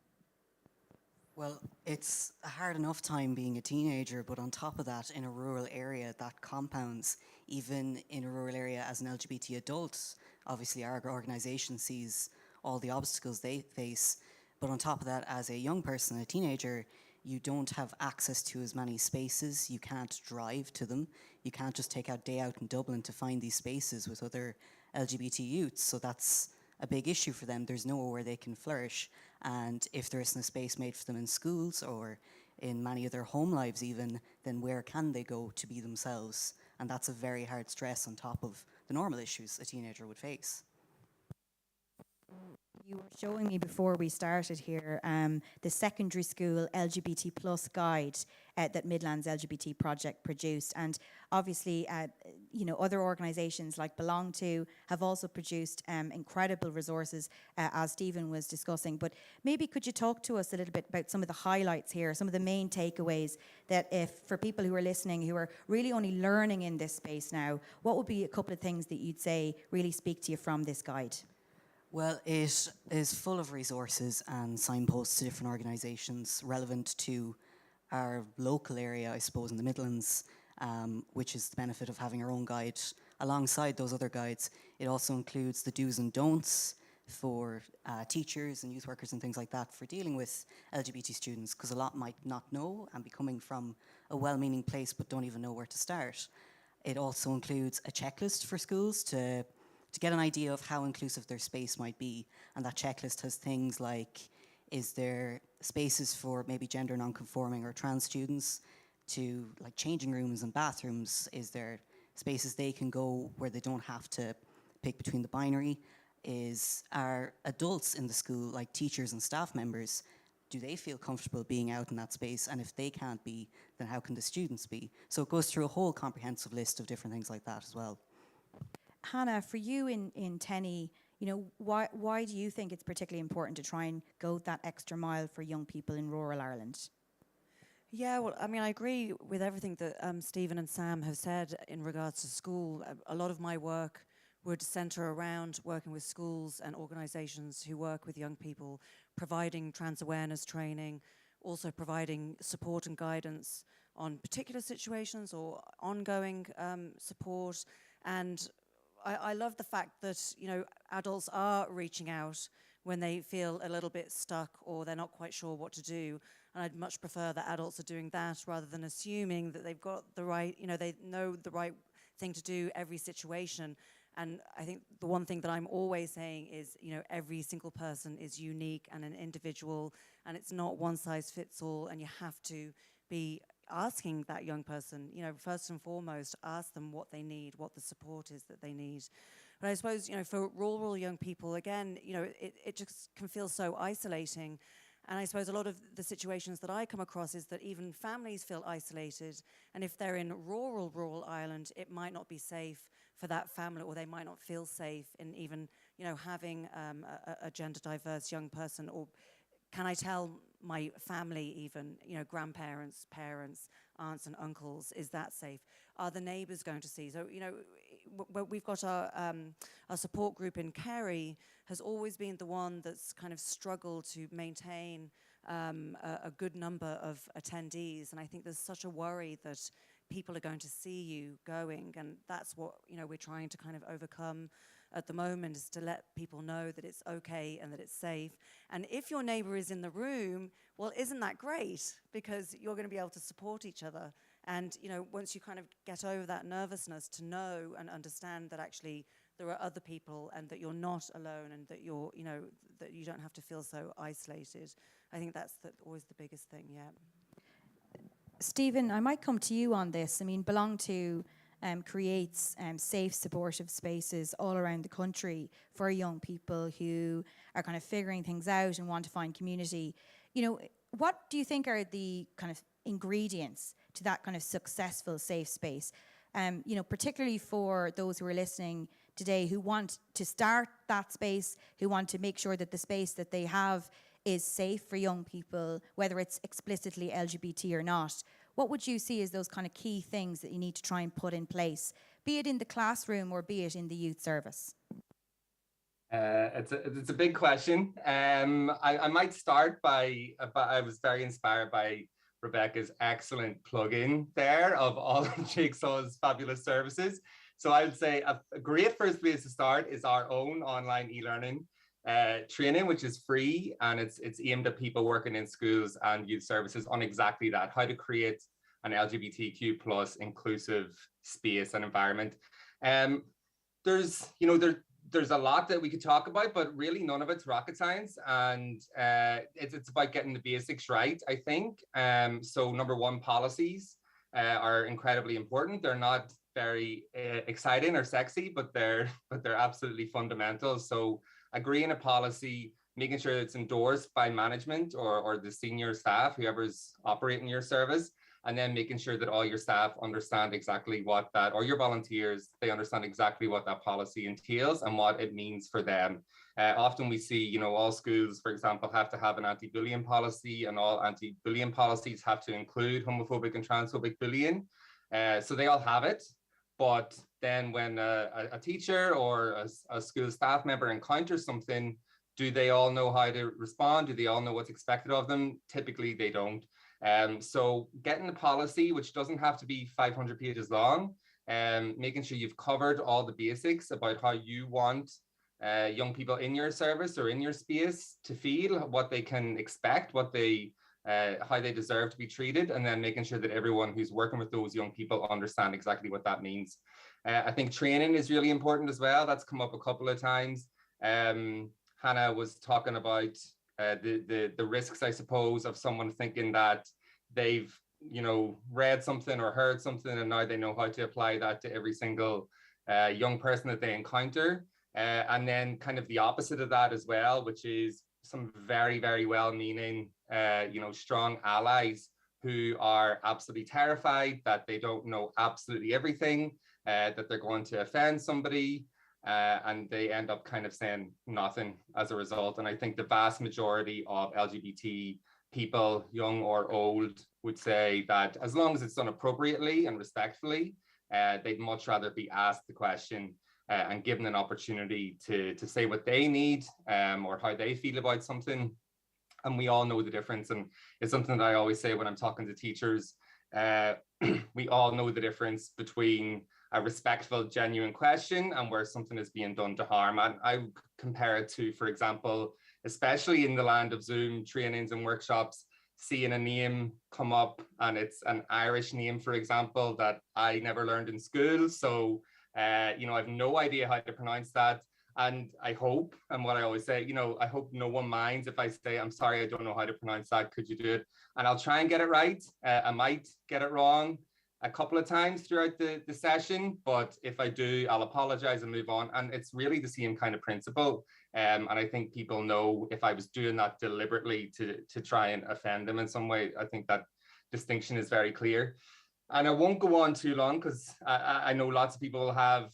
Well, it's a hard enough time being a teenager, but on top of that, in a rural area, that compounds. Even in a rural area as an LGBT adult, obviously our organisation sees all the obstacles they face, but on top of that, as a young person, a teenager, you don't have access to as many spaces, you can't drive to them, you can't just take a day out in Dublin to find these spaces with other LGBT youths, so that's a big issue for them. There's nowhere where they can flourish, and if there isn't a space made for them in schools or in many of their home lives even, then where can they go to be themselves? And that's a very hard stress on top of the normal issues a teenager would face. You were showing me before we started here the secondary school LGBT plus guide that Midlands LGBT Project produced, and obviously, you know, other organisations like Belong To have also produced incredible resources, as Stephen was discussing. But maybe could you talk to us a little bit about some of the highlights here, some of the main takeaways that, if for people who are listening who are really only learning in this space now, what would be a couple of things that you'd say really speak to you from this guide? Well, it is full of resources and signposts to different organisations relevant to our local area, I suppose, in the Midlands, which is the benefit of having our own guide. Alongside those other guides, it also includes the do's and don'ts for teachers and youth workers and things like that for dealing with LGBT students, because a lot might not know and be coming from a well-meaning place but don't even know where to start. It also includes a checklist for schools to get an idea of how inclusive their space might be. And that checklist has things like, is there spaces for maybe gender non-conforming or trans students, to like changing rooms and bathrooms? Is there spaces they can go where they don't have to pick between the binary? Are adults in the school, like teachers and staff members, do they feel comfortable being out in that space? And if they can't be, then how can the students be? So it goes through a whole comprehensive list of different things like that as well. Hannah, for you in Tenny, you know, why do you think it's particularly important to try and go that extra mile for young people in rural Ireland? Yeah, well, I mean, I agree with everything that Stephen and Sam have said in regards to school. A lot of my work would centre around working with schools and organisations who work with young people, providing trans awareness training, also providing support and guidance on particular situations or ongoing support. And I love the fact that, you know, adults are reaching out when they feel a little bit stuck or they're not quite sure what to do. And I'd much prefer that adults are doing that rather than assuming that they've got the right, you know, they know the right thing to do every situation. And I think the one thing that I'm always saying is, you know, every single person is unique and an individual, and it's not one size fits all, and you have to be asking that young person, you know, first and foremost, ask them what they need, what the support is that they need. But I suppose, you know, for rural young people, again, you know, it just can feel so isolating. And I suppose a lot of the situations that I come across is that even families feel isolated. And if they're in rural Ireland, it might not be safe for that family, or they might not feel safe in even, you know, having a gender diverse young person. Or can I tell my family even, you know, grandparents, parents, aunts and uncles, is that safe? Are the neighbours going to see? So, you know, we've got our support group in Kerry has always been the one that's kind of struggled to maintain a good number of attendees. And I think there's such a worry that people are going to see you going, and that's what, you know, we're trying to kind of overcome at the moment, is to let people know that it's okay and that it's safe. And if your neighbour is in the room, well, isn't that great? Because you're going to be able to support each other. And, you know, once you kind of get over that nervousness, to know and understand that actually there are other people and that you're not alone, and that you're, you know, that you don't have to feel so isolated. I think that's always the biggest thing, yeah. Stephen, I might come to you on this. I mean, Belong To creates safe, supportive spaces all around the country for young people who are kind of figuring things out and want to find community. You know, what do you think are the kind of ingredients to that kind of successful safe space? You know, particularly for those who are listening today who want to start that space, who want to make sure that the space that they have is safe for young people, whether it's explicitly LGBT or not, what would you see as those kind of key things that you need to try and put in place, be it in the classroom or be it in the youth service? It's a big question. I might start by I was very inspired by Rebecca's excellent plug-in there of all of Jigsaw's fabulous services. So I would say a great first place to start is our own online e-learning training, which is free, and it's aimed at people working in schools and youth services on exactly that, how to create an LGBTQ plus inclusive space and environment. There's a lot that we could talk about, but really none of it's rocket science, and it's about getting the basics right, I think. So number one, policies are incredibly important. They're not very exciting or sexy, but they're absolutely fundamental. So agreeing a policy, making sure it's endorsed by management or the senior staff, whoever's operating your service, and then making sure that all your staff understand exactly what that, or your volunteers, they understand exactly what that policy entails and what it means for them. Often we see, all schools, for example, have to have an anti-bullying policy, and all anti-bullying policies have to include homophobic and transphobic bullying. So they all have it. But then when a teacher or a school staff member encounters something, do they all know how to respond? Do they all know what's expected of them? Typically, they don't. So getting the policy, which doesn't have to be 500 pages long, making sure you've covered all the basics about how you want young people in your service or in your space to feel, what they can expect, what they how they deserve to be treated, and then making sure that everyone who's working with those young people understand exactly what that means. I think training is really important as well. That's come up a couple of times. Hannah was talking about the risks, I suppose, of someone thinking that they've read something or heard something and now they know how to apply that to every single young person that they encounter, and then kind of the opposite of that as well, which is some very, very well-meaning strong allies who are absolutely terrified that they don't know absolutely everything, that they're going to offend somebody, and they end up kind of saying nothing as a result. And I think the vast majority of LGBT people, young or old, would say that as long as it's done appropriately and respectfully, they'd much rather be asked the question and given an opportunity to say what they need, or how they feel about something. And we all know the difference. And it's something that I always say when I'm talking to teachers. We all know the difference between a respectful, genuine question and where something is being done to harm. And I would compare it to, for example, especially in the land of Zoom trainings and workshops, seeing a name come up and it's an Irish name, for example, that I never learned in school. So, I have no idea how to pronounce that. And I hope, and what I always say, I hope no one minds if I say, I'm sorry, I don't know how to pronounce that. Could you do it? And I'll try and get it right. I might get it wrong a couple of times throughout the session, but if I do, I'll apologize and move on. And it's really the same kind of principle. And I think people know if I was doing that deliberately to try and offend them in some way. I think that distinction is very clear. And I won't go on too long because I know lots of people will have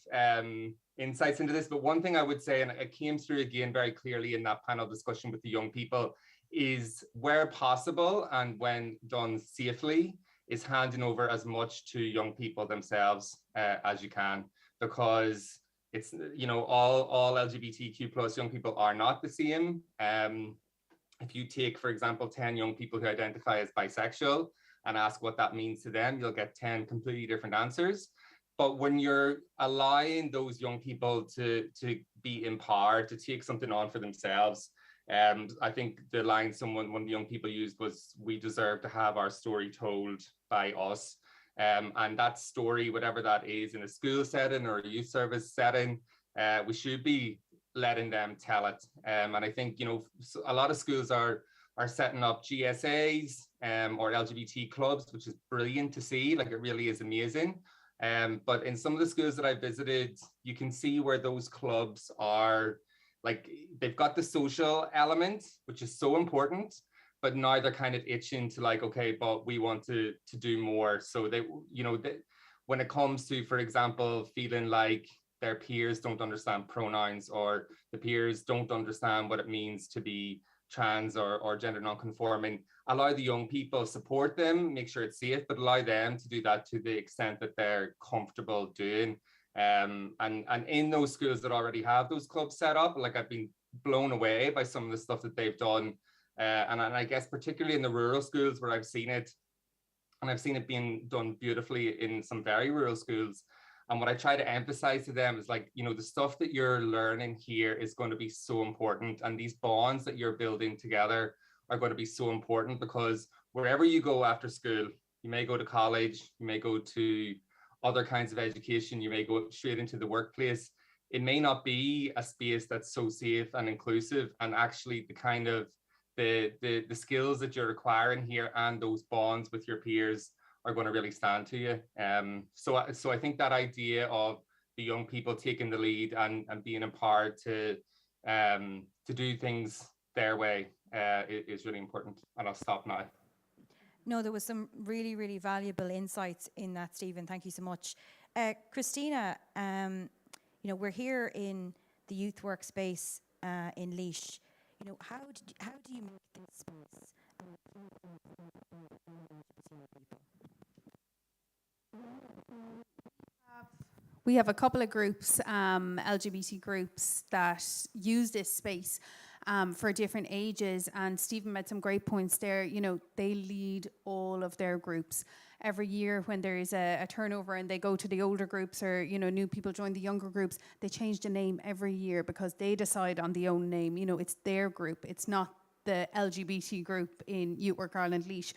insights into this, but one thing I would say, and it came through again very clearly in that panel discussion with the young people, is where possible and when done safely, is handing over as much to young people themselves as you can, because it's, all LGBTQ plus young people are not the same. If you take, for example, 10 young people who identify as bisexual and ask what that means to them, you'll get 10 completely different answers. But when you're allowing those young people to be empowered, to take something on for themselves, I think the line one of the young people used was, we deserve to have our story told by us. And that story, whatever that is, in a school setting or a youth service setting, we should be letting them tell it. And I think, a lot of schools are setting up GSAs or LGBT clubs, which is brilliant to see. Like, it really is amazing. But in some of the schools that I visited, you can see where those clubs are, like, they've got the social element, which is so important, but now they're kind of itching to, like, okay, but we want to do more. So they, when it comes to, for example, feeling like their peers don't understand pronouns, or the peers don't understand what it means to be trans or gender non-conforming, allow the young people, support them, make sure it's safe, but allow them to do that to the extent that they're comfortable doing. And in those schools that already have those clubs set up, like I've been blown away by some of the stuff that they've done. And I guess particularly in the rural schools where I've seen it, and I've seen it being done beautifully in some very rural schools. And what I try to emphasize to them is like, you know, the stuff that you're learning here is going to be so important. And these bonds that you're building together are going to be so important, because wherever you go after school, you may go to college, you may go to other kinds of education, you may go straight into the workplace. It may not be a space that's so safe and inclusive, and actually the kind of the skills that you're acquiring here and those bonds with your peers are going to really stand to you. So I think that idea of the young people taking the lead and being empowered to do things their way is really important. And I'll stop now. No, there was some really, really valuable insights in that, Stephen. Thank you so much. Christina, you know, we're here in the youth workspace in Laois. You know, how do you make this space? We have a couple of groups, LGBT groups, that use this space for different ages. And Stephen made some great points there. You know, they lead all of their groups. Every year when there is a turnover and they go to the older groups, or, you know, new people join the younger groups, they change the name every year because they decide on the own name. You know, it's their group. It's not the LGBT group in Youth Work Ireland Laois.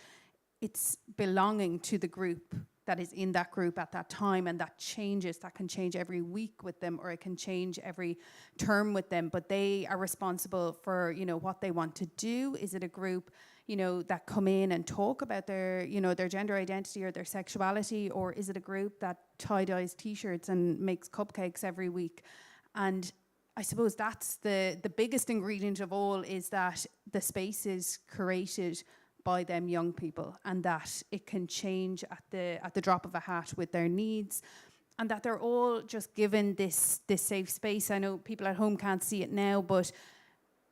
It's belonging to the group that is in that group at that time, and that changes. That can change every week with them, or it can change every term with them, but they are responsible for, you know, what they want to do. Is it a group, you know, that come in and talk about their, you know, their gender identity or their sexuality, or is it a group that tie-dyes t-shirts and makes cupcakes every week? And I suppose that's the biggest ingredient of all, is that the space is created by them young people, and that it can change at the drop of a hat with their needs, and that they're all just given this safe space. I know people at home can't see it now, but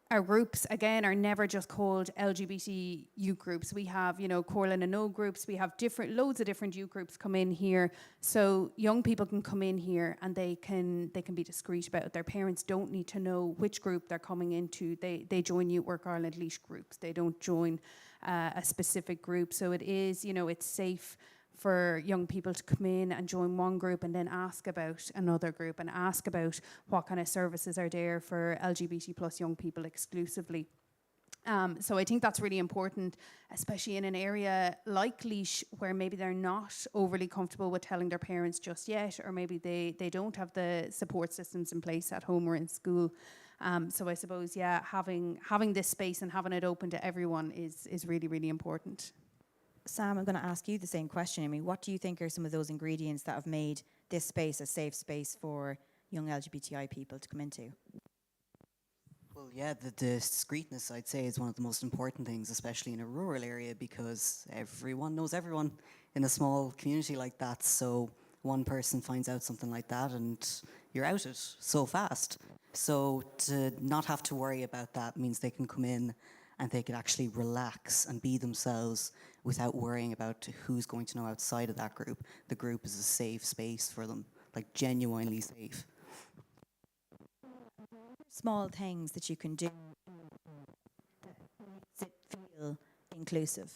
our groups, again, are never just called LGBT youth groups. We have, you know, Corlin and No groups. We have loads of different youth groups come in here. So young people can come in here and they can be discreet about it. Their parents don't need to know which group they're coming into. They join Youth Work Ireland Laois groups. They don't join a specific group. So it is, you know, it's safe for young people to come in and join one group and then ask about another group and ask about what kind of services are there for LGBT plus young people exclusively. So I think that's really important, especially in an area like Laois, where maybe they're not overly comfortable with telling their parents just yet, or maybe they don't have the support systems in place at home or in school. So I suppose, yeah, having this space and having it open to everyone is really, really important. Sam, I'm going to ask you the same question. I mean, what do you think are some of those ingredients that have made this space a safe space for young LGBTI people to come into? Well, yeah, the discreetness, I'd say, is one of the most important things, especially in a rural area, because everyone knows everyone in a small community like that. So one person finds out something like that and you're outed so fast. So to not have to worry about that means they can come in and they can actually relax and be themselves without worrying about who's going to know outside of that group. The group is a safe space for them, like genuinely safe. Small things that you can do that makes it feel inclusive.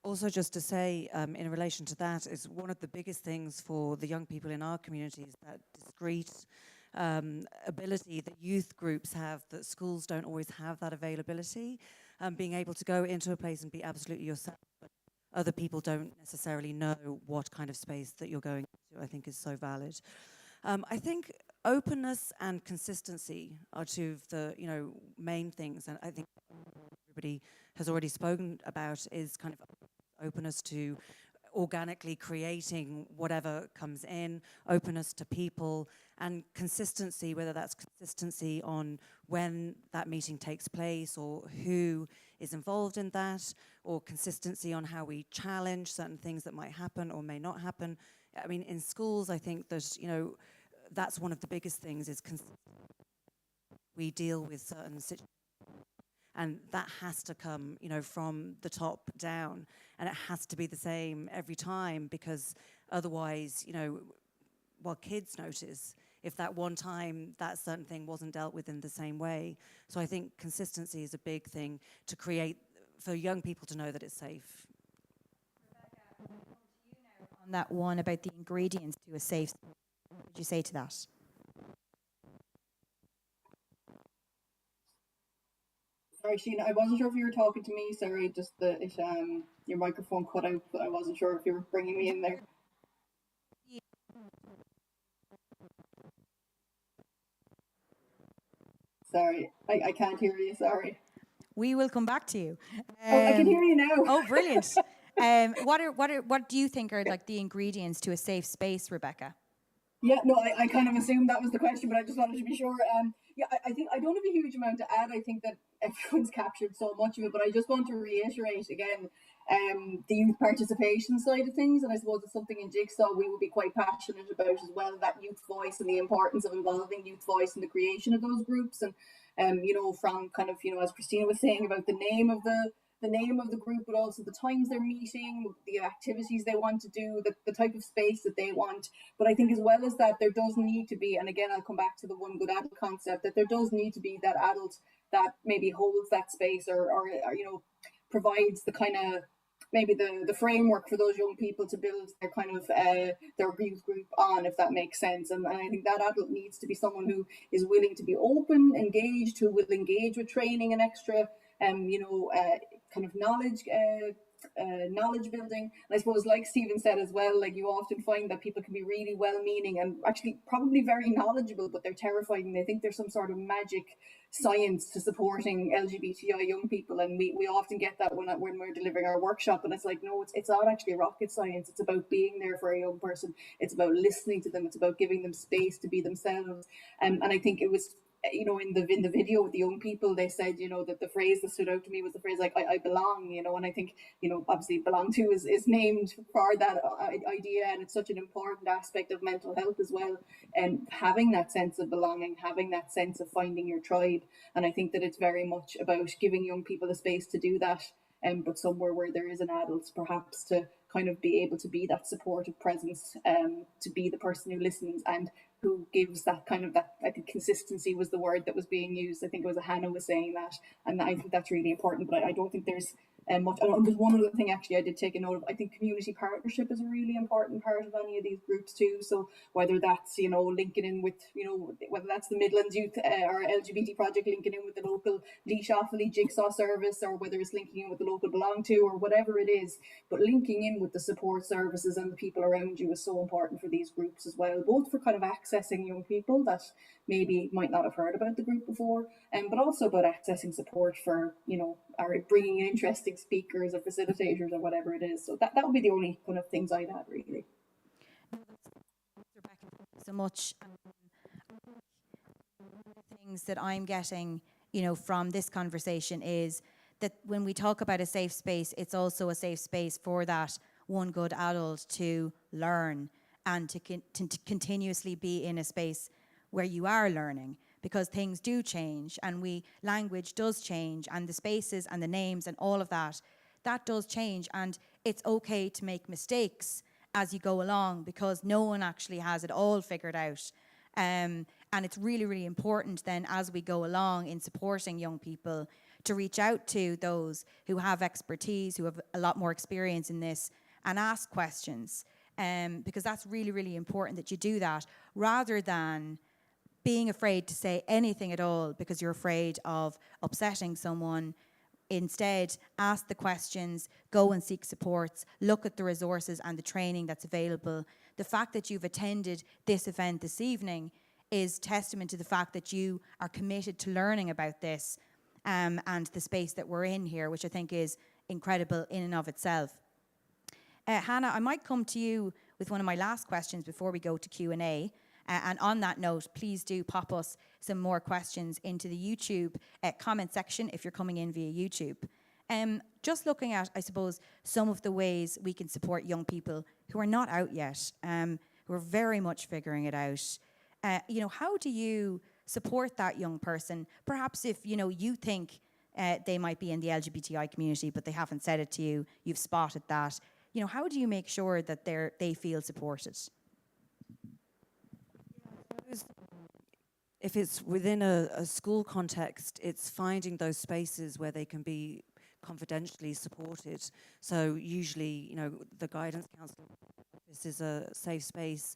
Also, just to say, in relation to that, is one of the biggest things for the young people in our community is that discreet ability that youth groups have, that schools don't always have that availability. Being able to go into a place and be absolutely yourself, but other people don't necessarily know what kind of space that you're going into, I think is so valid. I think openness and consistency are two of the, you know, main things, and I think everybody has already spoken about is kind of openness to organically creating whatever comes in, openness to people, and consistency, whether that's consistency on when that meeting takes place or who is involved in that, or consistency on how we challenge certain things that might happen or may not happen. I mean, in schools, I think there's, you know, that's one of the biggest things is we deal with certain situations. And that has to come, from the top down, and it has to be the same every time, because otherwise, kids notice if that one time that certain thing wasn't dealt with in the same way. So I think consistency is a big thing to create for young people to know that it's safe. On that one about the ingredients to a safe space, what would you say to that? Sorry, Sheena, I wasn't sure if you were talking to me. Sorry, just your microphone cut out, but I wasn't sure if you were bringing me in there. Sorry, I can't hear you, sorry. We will come back to you. I can hear you now. Oh, brilliant. What do you think are like the ingredients to a safe space, Rebecca? Yeah, no, I kind of assumed that was the question, but I just wanted to be sure. I think I don't have a huge amount to add. I think that everyone's captured so much of it, but I just want to reiterate again the youth participation side of things, and I suppose it's something in Jigsaw we would be quite passionate about as well, that youth voice and the importance of involving youth voice in the creation of those groups. And from kind of, as Christina was saying about the name of the group, but also the times they're meeting, the activities they want to do, the type of space that they want. But I think as well as that, there does need to be, and again, I'll come back to the one good adult concept, that there does need to be that adult that maybe holds that space or provides the kind of, maybe the framework for those young people to build their kind of their youth group on, if that makes sense. And I think that adult needs to be someone who is willing to be open, engaged, who will engage with training and extra kind of knowledge building. And I suppose, like Stephen said as well, like you often find that people can be really well-meaning and actually probably very knowledgeable, but they're terrified and they think there's some sort of magic science to supporting LGBTI young people. And we often get that when we're delivering our workshop, and it's like, no, it's not actually rocket science. It's about being there for a young person. It's about listening to them. It's about giving them space to be themselves. And I think it was, in the video with the young people, they said, that the phrase that stood out to me was the phrase like, I belong, and I think, obviously belong to is named for that idea, and it's such an important aspect of mental health as well, and having that sense of belonging, having that sense of finding your tribe. And I think that it's very much about giving young people a space to do that, but somewhere where there is an adult perhaps to kind of be able to be that supportive presence, to be the person who listens and who gives that kind of, that, I think consistency was the word that was being used. I think it was Hannah was saying that, and I think that's really important. But I don't think there's much. There's one other thing actually I did take a note of. I think community partnership is a really important part of any of these groups too. So whether that's linking in with whether that's the Midlands Youth or LGBT Project linking in with the local Laois Offaly Jigsaw service, or whether it's linking in with the local Belong To, or whatever it is, but linking in with the support services and the people around you is so important for these groups as well, both for kind of accessing young people that maybe might not have heard about the group before, but also about accessing support for or bringing in interesting speakers or facilitators or whatever it is. So that would be the only kind of things I'd add, really. Rebecca, thank you so much. Things that I'm getting, from this conversation is that when we talk about a safe space, it's also a safe space for that one good adult to learn and to continuously be in a space where you are learning, because things do change and language does change, and the spaces and the names and all of that does change, and it's okay to make mistakes as you go along, because no one actually has it all figured out. And it's really, really important then as we go along in supporting young people to reach out to those who have expertise, who have a lot more experience in this, and ask questions. Because that's really, really important that you do that, rather than being afraid to say anything at all because you're afraid of upsetting someone. Instead, ask the questions, go and seek supports, look at the resources and the training that's available. The fact that you've attended this event this evening is testament to the fact that you are committed to learning about this, and the space that we're in here, which I think is incredible in and of itself. Hannah, I might come to you with one of my last questions before we go to Q&A. And on that note, please do pop us some more questions into the YouTube comment section if you're coming in via YouTube. Just looking at, I suppose, some of the ways we can support young people who are not out yet, who are very much figuring it out. How do you support that young person. Perhaps if, you know, you think they might be in the LGBTI community, but they haven't said it to you, you've spotted that. You know, how do you make sure that they feel supported? If it's within a school context, it's finding those spaces where they can be confidentially supported. So usually, you know, the guidance counselor office is a safe space.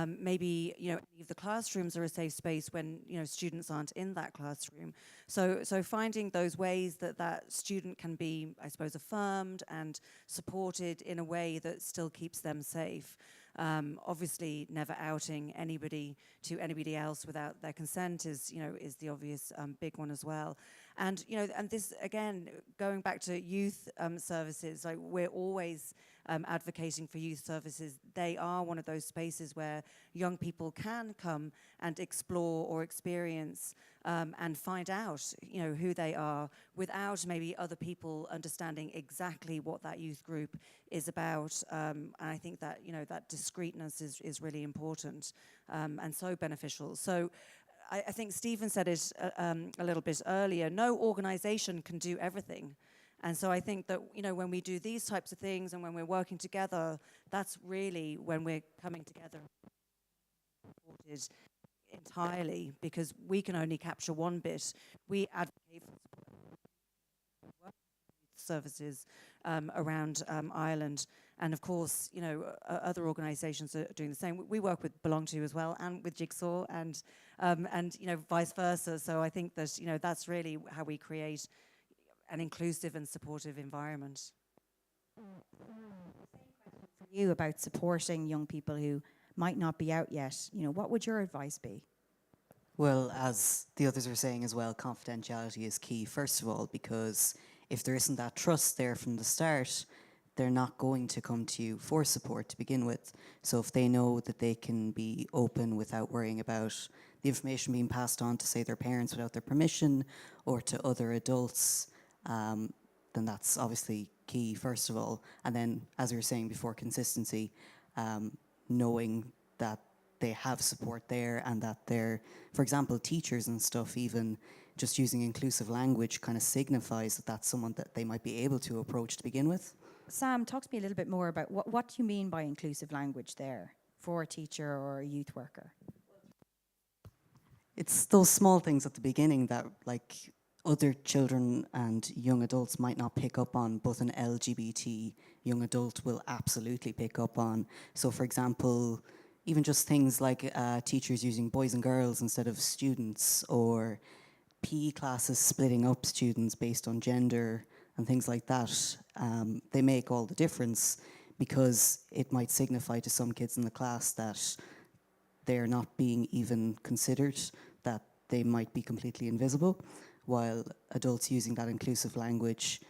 Maybe, you know, any of the classrooms are a safe space when, you know, students aren't in that classroom. So finding those ways that that student can be, I suppose, affirmed and supported in a way that still keeps them safe. Obviously, never outing anybody to anybody else without their consent is, you know, is the obvious big one as well. And, you know, and this, again, going back to youth services, like we're always advocating for youth services. They are one of those spaces where young people can come and explore or experience and find out, you know, who they are without maybe other people understanding exactly what that youth group is about. And I think that, you know, that discreetness is really important and so beneficial. So I think Stephen said it a little bit earlier, no organization can do everything. And so I think that, you know, when we do these types of things and when we're working together, that's really when we're coming together entirely, because we can only capture one bit. We advocate for services around Ireland. And of course, you know, other organisations are doing the same. We work with Belong To as well, and with Jigsaw, and you know, vice versa. So I think that, you know, that's really how we create an inclusive and supportive environment. For you about supporting young people who might not be out yet, you know, what would your advice be? Well, as the others are saying as well, confidentiality is key, first of all, because if there isn't that trust there from the start, they're not going to come to you for support to begin with. So if they know that they can be open without worrying about the information being passed on to, say, their parents without their permission or to other adults, then that's obviously key, first of all. And then, as we were saying before, consistency, knowing that they have support there and that they're, for example, teachers and stuff, even just using inclusive language kind of signifies that that's someone that they might be able to approach to begin with. Sam, talk to me a little bit more about what do you mean by inclusive language there for a teacher or a youth worker? It's those small things at the beginning that, like, other children and young adults might not pick up on, but an LGBT young adult will absolutely pick up on. So, for example, even just things like teachers using boys and girls instead of students, or PE classes splitting up students based on gender and things like that. They make all the difference, because it might signify to some kids in the class that they're not being even considered, that they might be completely invisible, while adults using that inclusive language,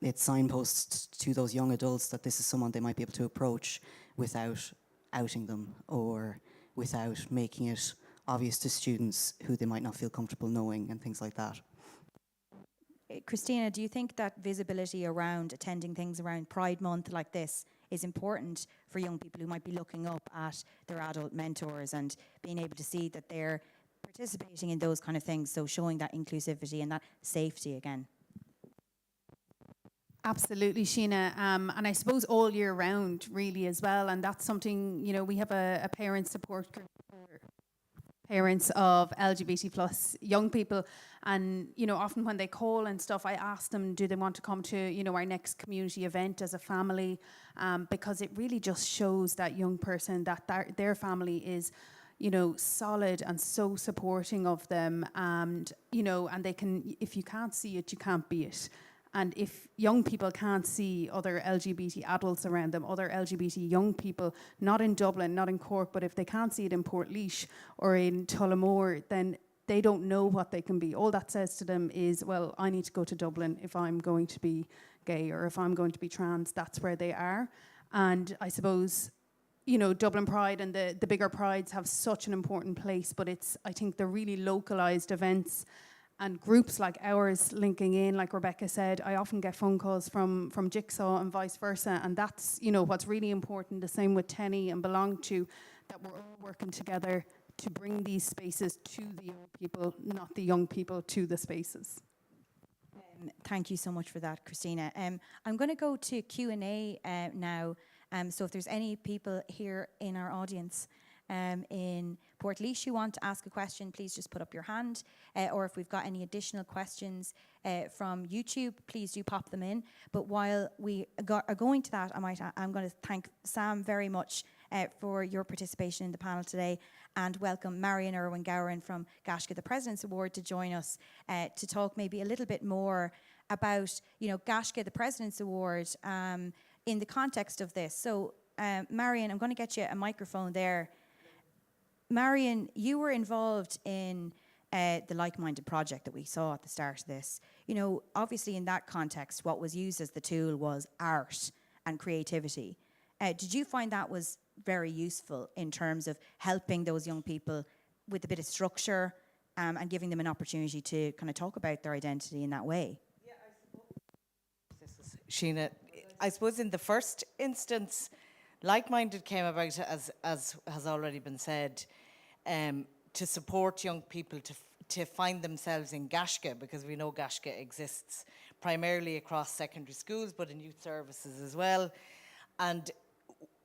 it signposts to those young adults that this is someone they might be able to approach without outing them or without making it obvious to students who they might not feel comfortable knowing and things like that. Christina, do you think that visibility around attending things around Pride Month like this is important for young people who might be looking up at their adult mentors and being able to see that they're participating in those kind of things, so showing that inclusivity and that safety again? Absolutely, Sheena, and I suppose all year round really as well, and that's something, you know, we have a parent support group for parents of LGBT plus young people, and, you know, often when they call and stuff, I ask them, do they want to come to, you know, our next community event as a family, because it really just shows that young person that their family is, you know, solid and so supporting of them, and, you know, and they can, if you can't see it, you can't be it. And if young people can't see other LGBT adults around them, other LGBT young people, not in Dublin, not in Cork, but if they can't see it in Portlaoise or in Tullamore, then they don't know what they can be. All that says to them is, well, I need to go to Dublin if I'm going to be gay or if I'm going to be trans. That's where they are. And I suppose, you know, Dublin Pride and the bigger prides have such an important place, but it's, I think, the really localised events and groups like ours linking in, like Rebecca said. I often get phone calls from Jigsaw and vice versa, and that's, you know, what's really important. The same with Tenny and Belong To, that we're all working together to bring these spaces to the young people, not the young people to the spaces. Thank you so much for that, Christina. I'm going to go to Q&A now. So if there's any people here in our audience in Portlaoise who want to ask a question, please just put up your hand. Or if we've got any additional questions from YouTube, please do pop them in. But while we are going to that, I'm going to thank Sam very much for your participation in the panel today, and welcome Marion Irwin-Gowran from Goshka, the President's Award, to join us to talk maybe a little bit more about, Goshka, the President's Award, in the context of this. So, Marion, I'm going to get you a microphone there. Marion, you were involved in the like-minded project that we saw at the start of this. Obviously in that context, what was used as the tool was art and creativity. Did you find that was very useful in terms of helping those young people with a bit of structure and giving them an opportunity to kind of talk about their identity in that way? Yeah, I suppose. This is Sheena. I suppose in the first instance, like-minded came about, as has already been said, to support young people to find themselves in Goshka, because we know Goshka exists primarily across secondary schools, but in youth services as well. And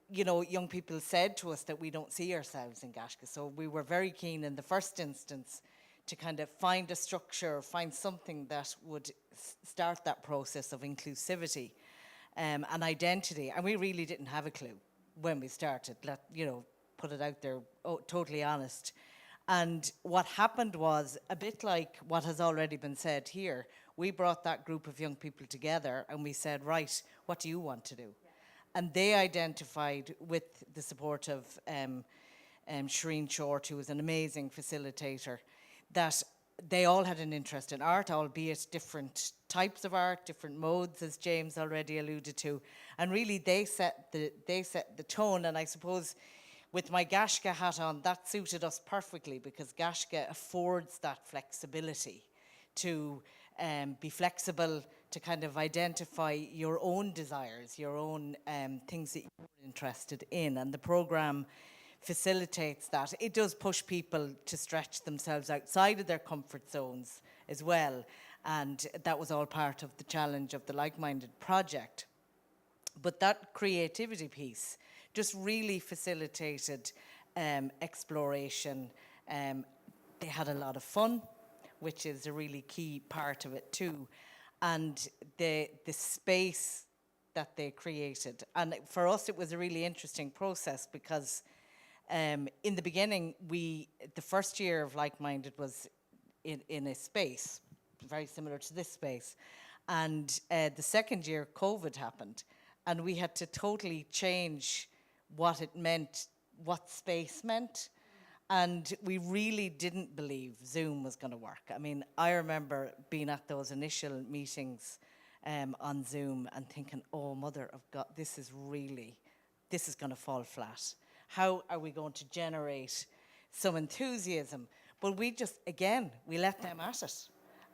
young people said to us that we don't see ourselves in Goshka. So we were very keen in the first instance to kind of find a structure, find something that would start that process of inclusivity and identity. And we really didn't have a clue when we started, put it out there, totally honest. And what happened was, a bit like what has already been said here, we brought that group of young people together and we said, right, what do you want to do? And they identified, with the support of Shireen Short, who was an amazing facilitator, that they all had an interest in art, albeit different types of art, different modes, as James already alluded to. And really they set the tone. And I suppose with my Goshka hat on, that suited us perfectly, because Goshka affords that flexibility to be flexible, to kind of identify your own desires, your own things that you're interested in. And the programme facilitates that. It does push people to stretch themselves outside of their comfort zones as well. And that was all part of the challenge of the like-minded project. But that creativity piece just really facilitated exploration. They had a lot of fun, which is a really key part of it too. And the space that they created. And for us, it was a really interesting process, because in the beginning, the first year of Like-Minded was in a space very similar to this space. And the second year, COVID happened. And we had to totally change what it meant, what space meant. And we really didn't believe Zoom was going to work. I mean, I remember being at those initial meetings on Zoom and thinking, oh, mother of God, this is going to fall flat. How are we going to generate some enthusiasm? But we let them at it.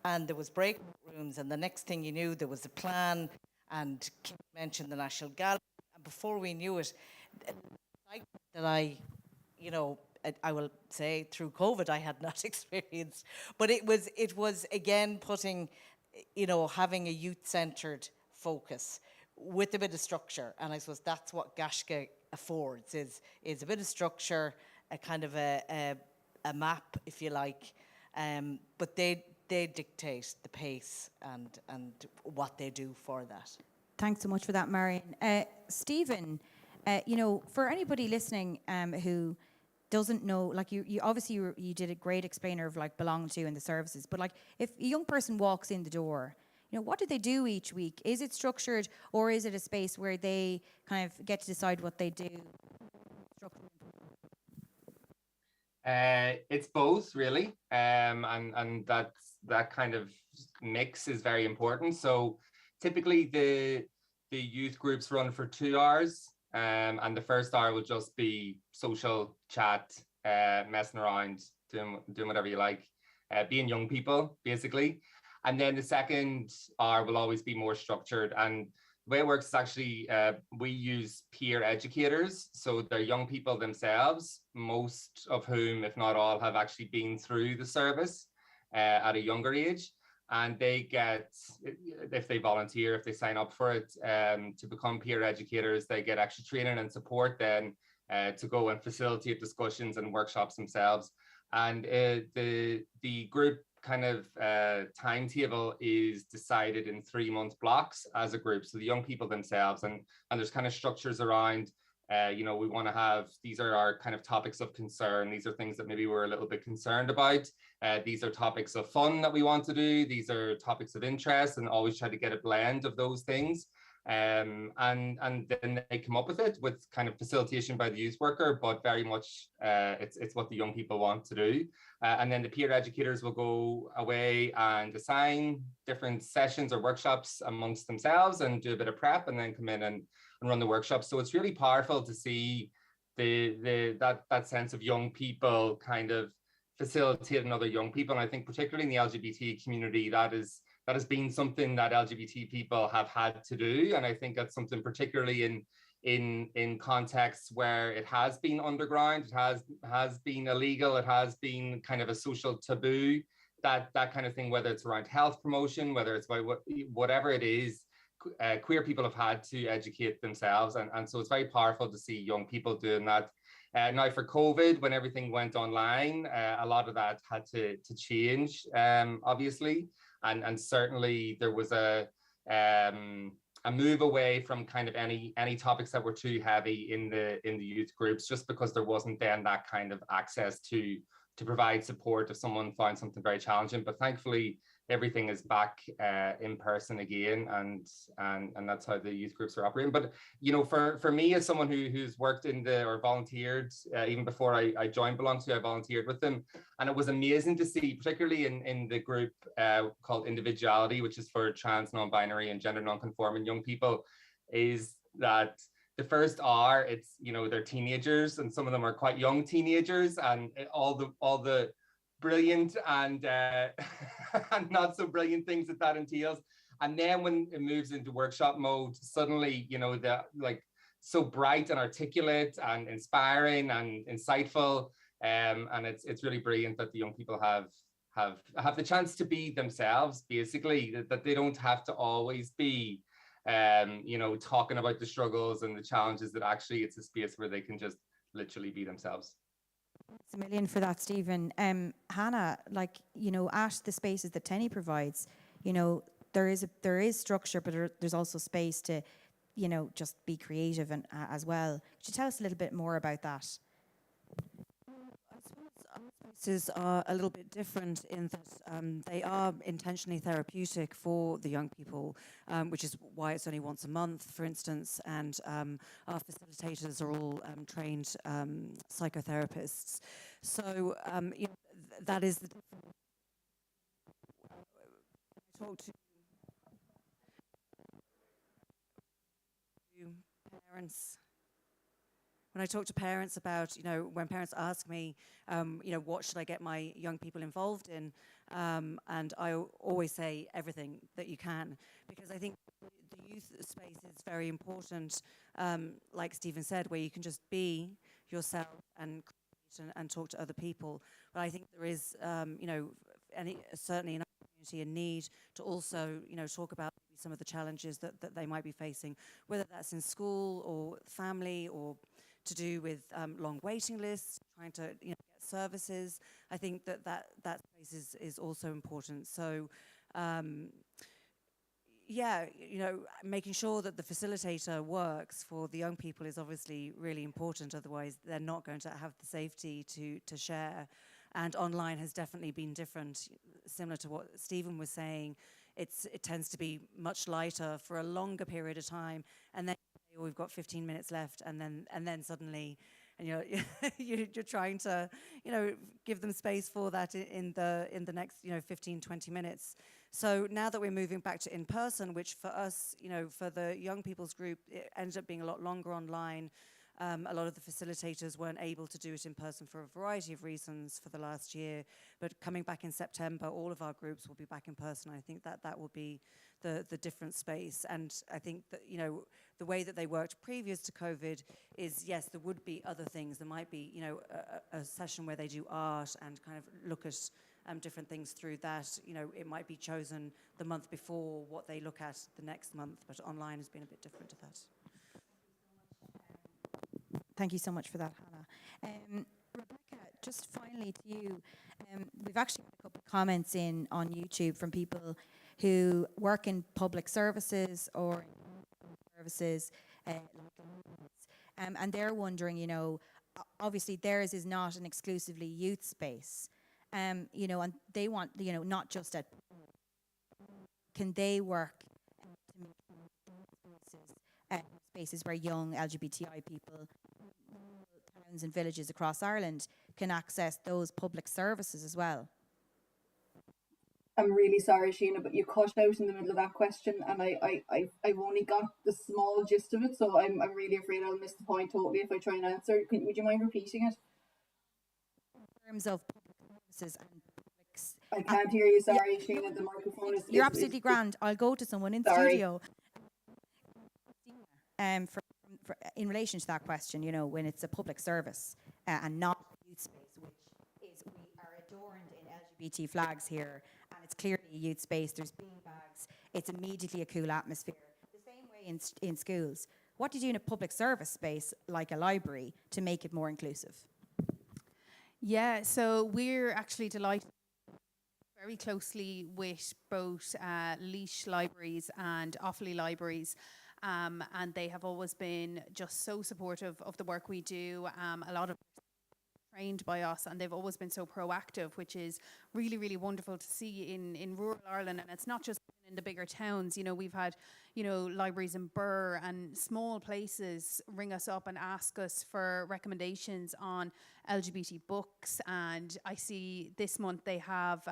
And there was breakout rooms, and the next thing you knew, there was a plan, and Kim mentioned the National Gallery. And before we knew it, that I will say through COVID I had not experienced, but it was again putting, having a youth-centred focus with a bit of structure. And I suppose that's what Goshka affords, is a bit of structure, a kind of a map, if you like, but they dictate the pace and what they do for that. Thanks so much for that, Marion. Stephen, for anybody listening who doesn't know, like you obviously you did a great explainer of like belong to and the services, but like if a young person walks in the door, what do they do each week? Is it structured, or is it a space where they kind of get to decide what they do? It's both, really, and that kind of mix is very important. So typically the youth groups run for 2 hours, and the first hour will just be social chat, messing around, doing whatever you like, being young people, basically. And then the second hour will always be more structured. And the way it works is actually we use peer educators. So they're young people themselves, most of whom, if not all, have actually been through the service at a younger age. And they get, if they volunteer, if they sign up for it, to become peer educators, they get extra training and support then to go and facilitate discussions and workshops themselves. And the group kind of timetable is decided in 3-month blocks as a group. So the young people themselves, and there's kind of structures around, you know, we want to have, these are our kind of topics of concern. These are things that maybe we're a little bit concerned about. These are topics of fun that we want to do. These are topics of interest, and always try to get a blend of those things. And then they come up with it with kind of facilitation by the youth worker, but very much it's what the young people want to do. And then the peer educators will go away and assign different sessions or workshops amongst themselves and do a bit of prep, and then come in and run the workshops. So it's really powerful to see that sense of young people kind of facilitating other young people. And I think particularly in the LGBT community, that has been something that LGBT people have had to do. And I think that's something particularly in contexts where it has been underground, it has been illegal, it has been kind of a social taboo, that kind of thing, whether it's around health promotion, whether it's about whatever it is, queer people have had to educate themselves. And so it's very powerful to see young people doing that. Now for COVID, when everything went online, a lot of that had to change, obviously. And certainly there was a move away from kind of any topics that were too heavy in the youth groups, just because there wasn't then that kind of access to provide support if someone found something very challenging. But thankfully, everything is back in person again, and that's how the youth groups are operating. But you know, for me, as someone who's worked or volunteered, even before I joined Belong To, I volunteered with them, and it was amazing to see, particularly in the group called Individuality, which is for trans, non-binary, and gender non-conforming young people, is that the first hour, it's, you know, they're teenagers, and some of them are quite young teenagers, and all the brilliant and and not so brilliant things that entails. And then when it moves into workshop mode, suddenly, you know, the like so bright and articulate and inspiring and insightful, and it's really brilliant that the young people have the chance to be themselves, basically, that they don't have to always be you know, talking about the struggles and the challenges, that actually it's a space where they can just literally be themselves. Thanks a million for that, Stephen. Hannah, like, you know, at the spaces that Tenny provides, you know, there is structure, but there's also space to, you know, just be creative and as well. Could you tell us a little bit more about that? I suppose our spaces are a little bit different in that they are intentionally therapeutic for the young people, which is why it's only once a month, for instance, and our facilitators are all trained psychotherapists. So you know, that is the difference. I talk to parents. When I talk to parents about, you know, when parents ask me, you know, what should I get my young people involved in? And I always say everything that you can, because I think the youth space is very important, like Stephen said, where you can just be yourself and create and talk to other people. But I think there is, you know, certainly in our community, a need to also, you know, talk about some of the challenges that they might be facing, whether that's in school or family, or to do with long waiting lists, trying to, you know, get services. I think that space is also important. So yeah, you know, making sure that the facilitator works for the young people is obviously really important. Otherwise, they're not going to have the safety to share. And online has definitely been different, similar to what Stephen was saying. It tends to be much lighter for a longer period of time, and then we've got 15 minutes left, and then suddenly, and you're trying to, you know, give them space for that in the next, you know, 15, 20 minutes. So now that we're moving back to in person, which for us, you know, for the young people's group, it ended up being a lot longer online. A lot of the facilitators weren't able to do it in person for a variety of reasons for the last year. But coming back in September, all of our groups will be back in person. I think that will be the different space. And I think that, you know, the way that they worked previous to COVID is, yes, there would be other things. There might be, you know, a session where they do art and kind of look at different things through that. You know, it might be chosen the month before what they look at the next month, but online has been a bit different to that. Thank you so much for that, Hannah. Rebecca, just finally to you, we've actually had a couple of comments in on YouTube from people who work in public services or in services, and they're wondering, you know, obviously theirs is not an exclusively youth space, you know, and they want, you know, not just at, can they work to make spaces where young LGBTI people, towns and villages across Ireland, can access those public services as well? I'm really sorry, Sheena, but you cut out in the middle of that question, and I've only got the small gist of it, so I'm really afraid I'll miss the point totally if I try and answer. Would you mind repeating it? In terms of public services and I can't hear you, sorry, Sheena, the microphone is... You're absolutely grand. I'll go to someone in Sorry. studio. For in relation to that question, you know, when it's a public service and not a youth space, which is, we are adorned in LGBT flags here, and it's clearly a youth space, there's bean bags, it's immediately a cool atmosphere. The same way in schools. What do you do in a public service space like a library to make it more inclusive? Yeah, so we're actually delighted very closely with both Laois libraries and Offaly libraries, and they have always been just so supportive of the work we do. A lot of trained by us, and they've always been so proactive, which is really, really wonderful to see in rural Ireland. And it's not just in the bigger towns. You know, we've had, you know, libraries in Birr and small places ring us up and ask us for recommendations on LGBT books. And I see this month they have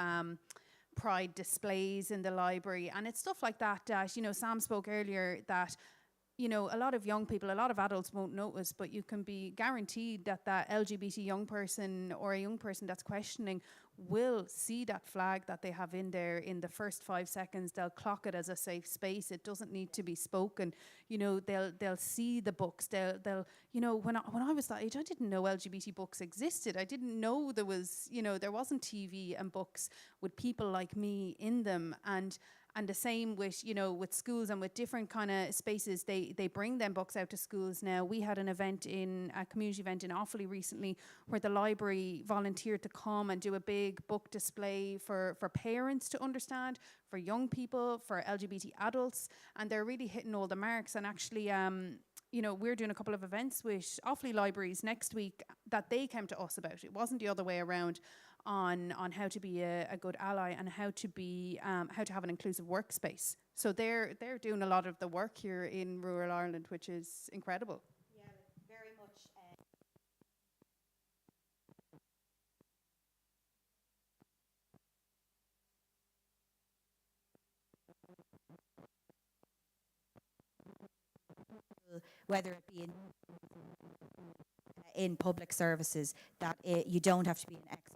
pride displays in the library, and it's stuff like that that, you know, Sam spoke earlier that, you know, a lot of young people, a lot of adults won't notice, but you can be guaranteed that that LGBT young person or a young person that's questioning will see that flag that they have in there in the first 5 seconds. They'll clock it as a safe space. It doesn't need to be spoken. You know, they'll see the books. They'll you know, when I was that age, I didn't know LGBT books existed. I didn't know there was, you know, there wasn't TV and books with people like me in them. And the same with, you know, with schools and with different kind of spaces, they bring them books out to schools now. We had an event a community event in Offaly recently where the library volunteered to come and do a big book display for parents to understand, for young people, for LGBT adults, and they're really hitting all the marks. And actually, you know, we're doing a couple of events with Offaly libraries next week that they came to us about. It wasn't the other way around. On how to be a good ally and how to be how to have an inclusive workspace. So they're doing a lot of the work here in rural Ireland, which is incredible. Yeah, very much. Whether it be in public services, that you don't have to be an expert,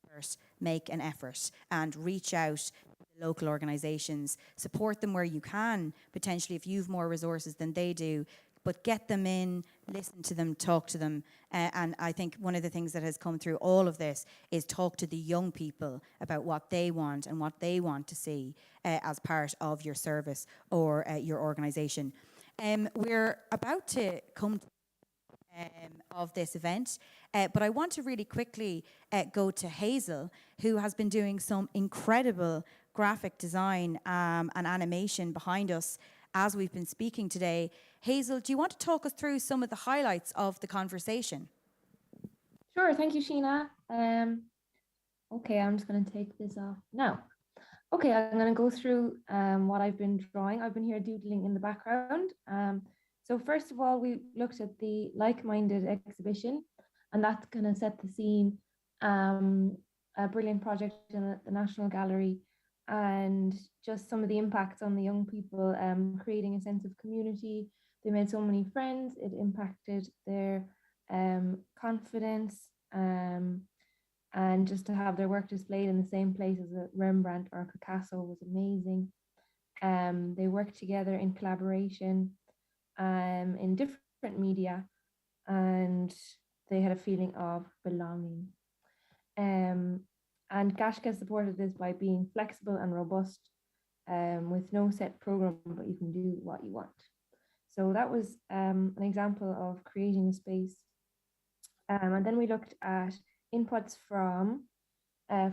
make an effort and reach out to local organisations, support them where you can, potentially if you've more resources than they do, but get them in, listen to them, talk to them. And I think one of the things that has come through all of this is talk to the young people about what they want and what they want to see as part of your service or your organisation. We're about to come to of this event, but I want to really quickly go to Hazel, who has been doing some incredible graphic design and animation behind us as we've been speaking today. Hazel, do you want to talk us through some of the highlights of the conversation? Sure, thank you, Sheena. Okay, I'm just going to take this off now. Okay, I'm going to go through what I've been drawing. I've been here doodling in the background. So first of all, we looked at the like-minded exhibition, and that's going to set the scene. A brilliant project in the National Gallery, and just some of the impacts on the young people, creating a sense of community. They made so many friends. It impacted their confidence, and just to have their work displayed in the same place as a Rembrandt or a Picasso was amazing. They worked together in collaboration in different media, and they had a feeling of belonging. And Goshka supported this by being flexible and robust, with no set program, but you can do what you want. So that was an example of creating a space. And then we looked at inputs from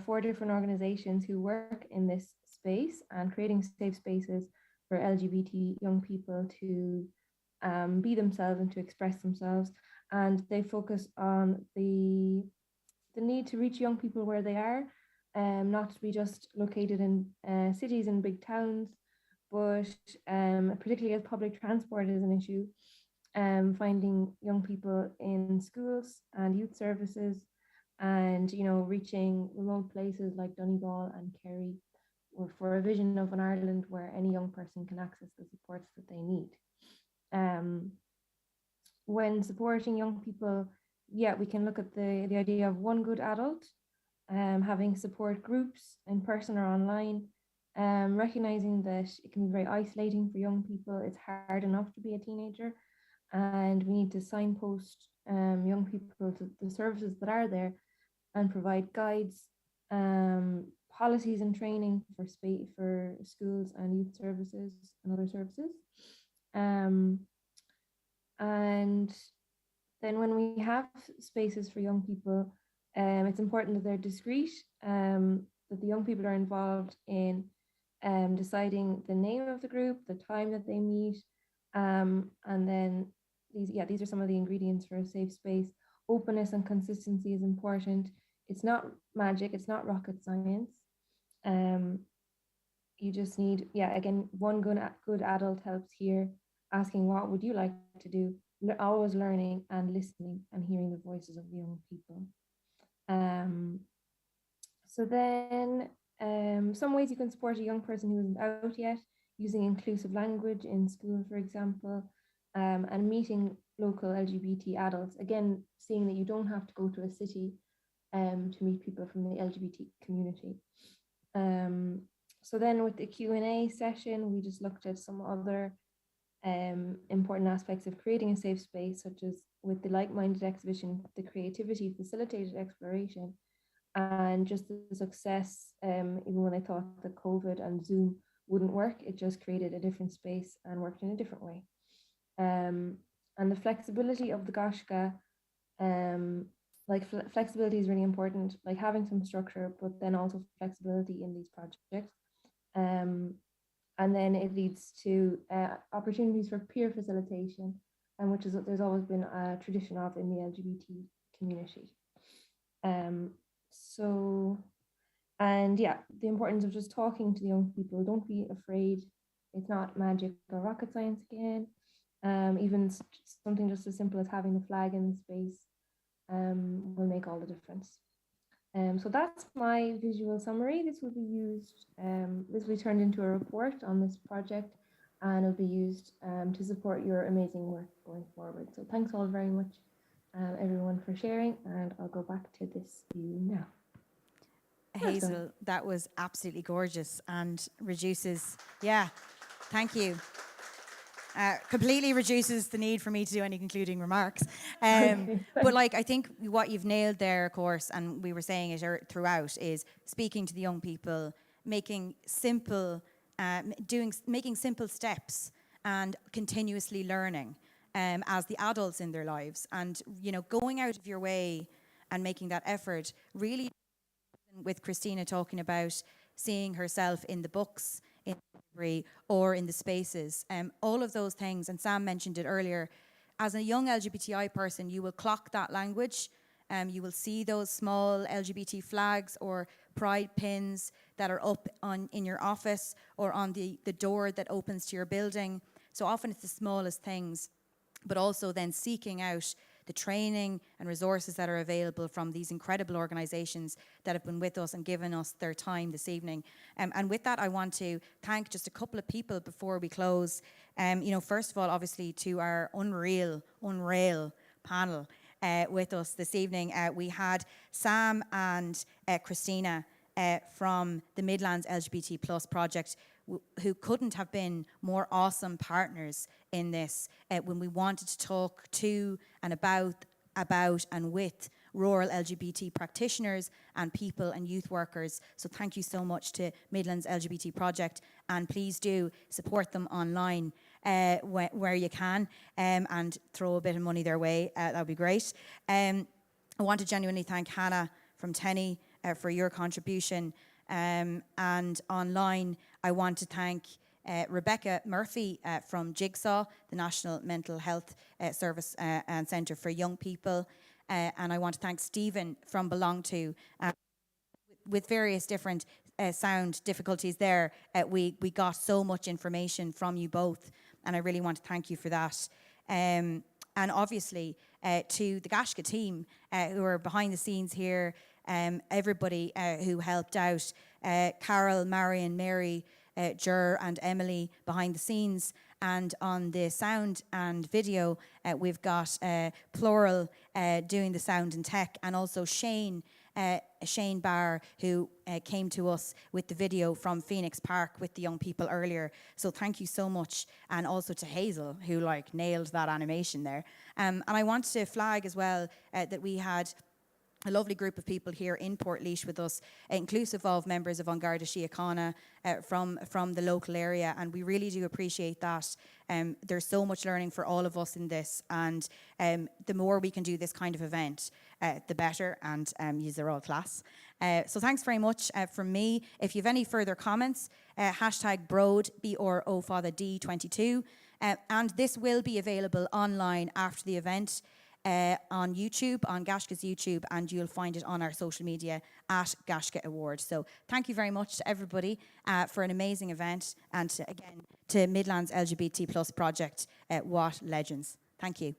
4 different organizations who work in this space and creating safe spaces for LGBT young people to be themselves and to express themselves. And they focus on the need to reach young people where they are, not to be just located in cities and big towns, but particularly as public transport is an issue, finding young people in schools and youth services, and reaching remote places like Donegal and Kerry, for a vision of an Ireland where any young person can access the supports that they need. When supporting young people, we can look at the idea of one good adult, having support groups in person or online, recognizing that it can be very isolating for young people. It's hard enough to be a teenager, and we need to signpost young people to the services that are there and provide guides, policies and training for schools and youth services and other services. And then when we have spaces for young people, it's important that they're discreet, that the young people are involved in deciding the name of the group, the time that they meet, and then these are some of the ingredients for a safe space. Openness and consistency is important. It's not magic, it's not rocket science. You just need, again, one good adult helps here, asking what would you like to do, always learning and listening and hearing the voices of the young people. So then some ways you can support a young person who isn't out yet, using inclusive language in school, for example, and meeting local LGBT adults. Again, seeing that you don't have to go to a city to meet people from the LGBT community. So then with the Q&A session, we just looked at some other important aspects of creating a safe space, such as with the like-minded exhibition, the creativity facilitated exploration, and just the success, even when I thought that COVID and Zoom wouldn't work, it just created a different space and worked in a different way. And the flexibility of the Goshka, flexibility is really important, like having some structure, but then also flexibility in these projects. And then it leads to opportunities for peer facilitation, and which is what there's always been a tradition of in the LGBT community. The importance of just talking to the young people. Don't be afraid. It's not magic or rocket science again. Even something just as simple as having a flag in the space will make all the difference. So that's my visual summary. This will be used, this will be turned into a report on this project, and it'll be used to support your amazing work going forward. So thanks all very much, everyone, for sharing, and I'll go back to this view now. Hazel, that was absolutely gorgeous and reduces, thank you. Completely reduces the need for me to do any concluding remarks. But I think what you've nailed there, of course, and we were saying it throughout, is speaking to the young people, making simple steps and continuously learning as the adults in their lives, and going out of your way and making that effort. Really, with Christina talking about seeing herself in the books, in the library, or in the spaces, all of those things, and Sam mentioned it earlier. As a young LGBTI person, you will clock that language. You will see those small LGBT flags or pride pins that are up in your office or on the door that opens to your building. So often it's the smallest things, but also then seeking out the training and resources that are available from these incredible organisations that have been with us and given us their time this evening. And with that, I want to thank just a couple of people before we close. First of all, obviously, to our unreal panel. with us this evening. We had Sam and Christina from the Midlands LGBT Plus Project, who couldn't have been more awesome partners in this when we wanted to talk to and about and with rural LGBT practitioners and people and youth workers. So thank you so much to Midlands LGBT Project, and please do support them online where you can, and throw a bit of money their way. That would be great. I want to genuinely thank Hannah from Tenny for your contribution. And online, I want to thank Rebecca Murphy from Jigsaw, the National Mental Health Service and Centre for Young People. And I want to thank Stephen from Belong To. With various different sound difficulties there, we got so much information from you both, and I really want to thank you for that. And obviously to the Goshka team who are behind the scenes here, everybody who helped out, Carol, Marion, Mary, Jer and Emily behind the scenes, and on the sound and video we've got Plural doing the sound and tech, and also Shane Barr, who came to us with the video from Phoenix Park with the young people earlier. So thank you so much, and also to Hazel, who nailed that animation there. And I want to flag as well that we had a lovely group of people here in Portlaoise with us, inclusive of members of An Garda Síochána from the local area, and we really do appreciate that. There's so much learning for all of us in this, and the more we can do this kind of event, the better, and you're all class. So thanks very much from me. If you have any further comments, hashtag BROD, BROFATHERD22, and this will be available online after the event. On YouTube, on Goshka's YouTube, and you'll find it on our social media at Gaisce Award. So thank you very much to everybody for an amazing event, and again to Midlands LGBT Plus Project. What legends. Thank you.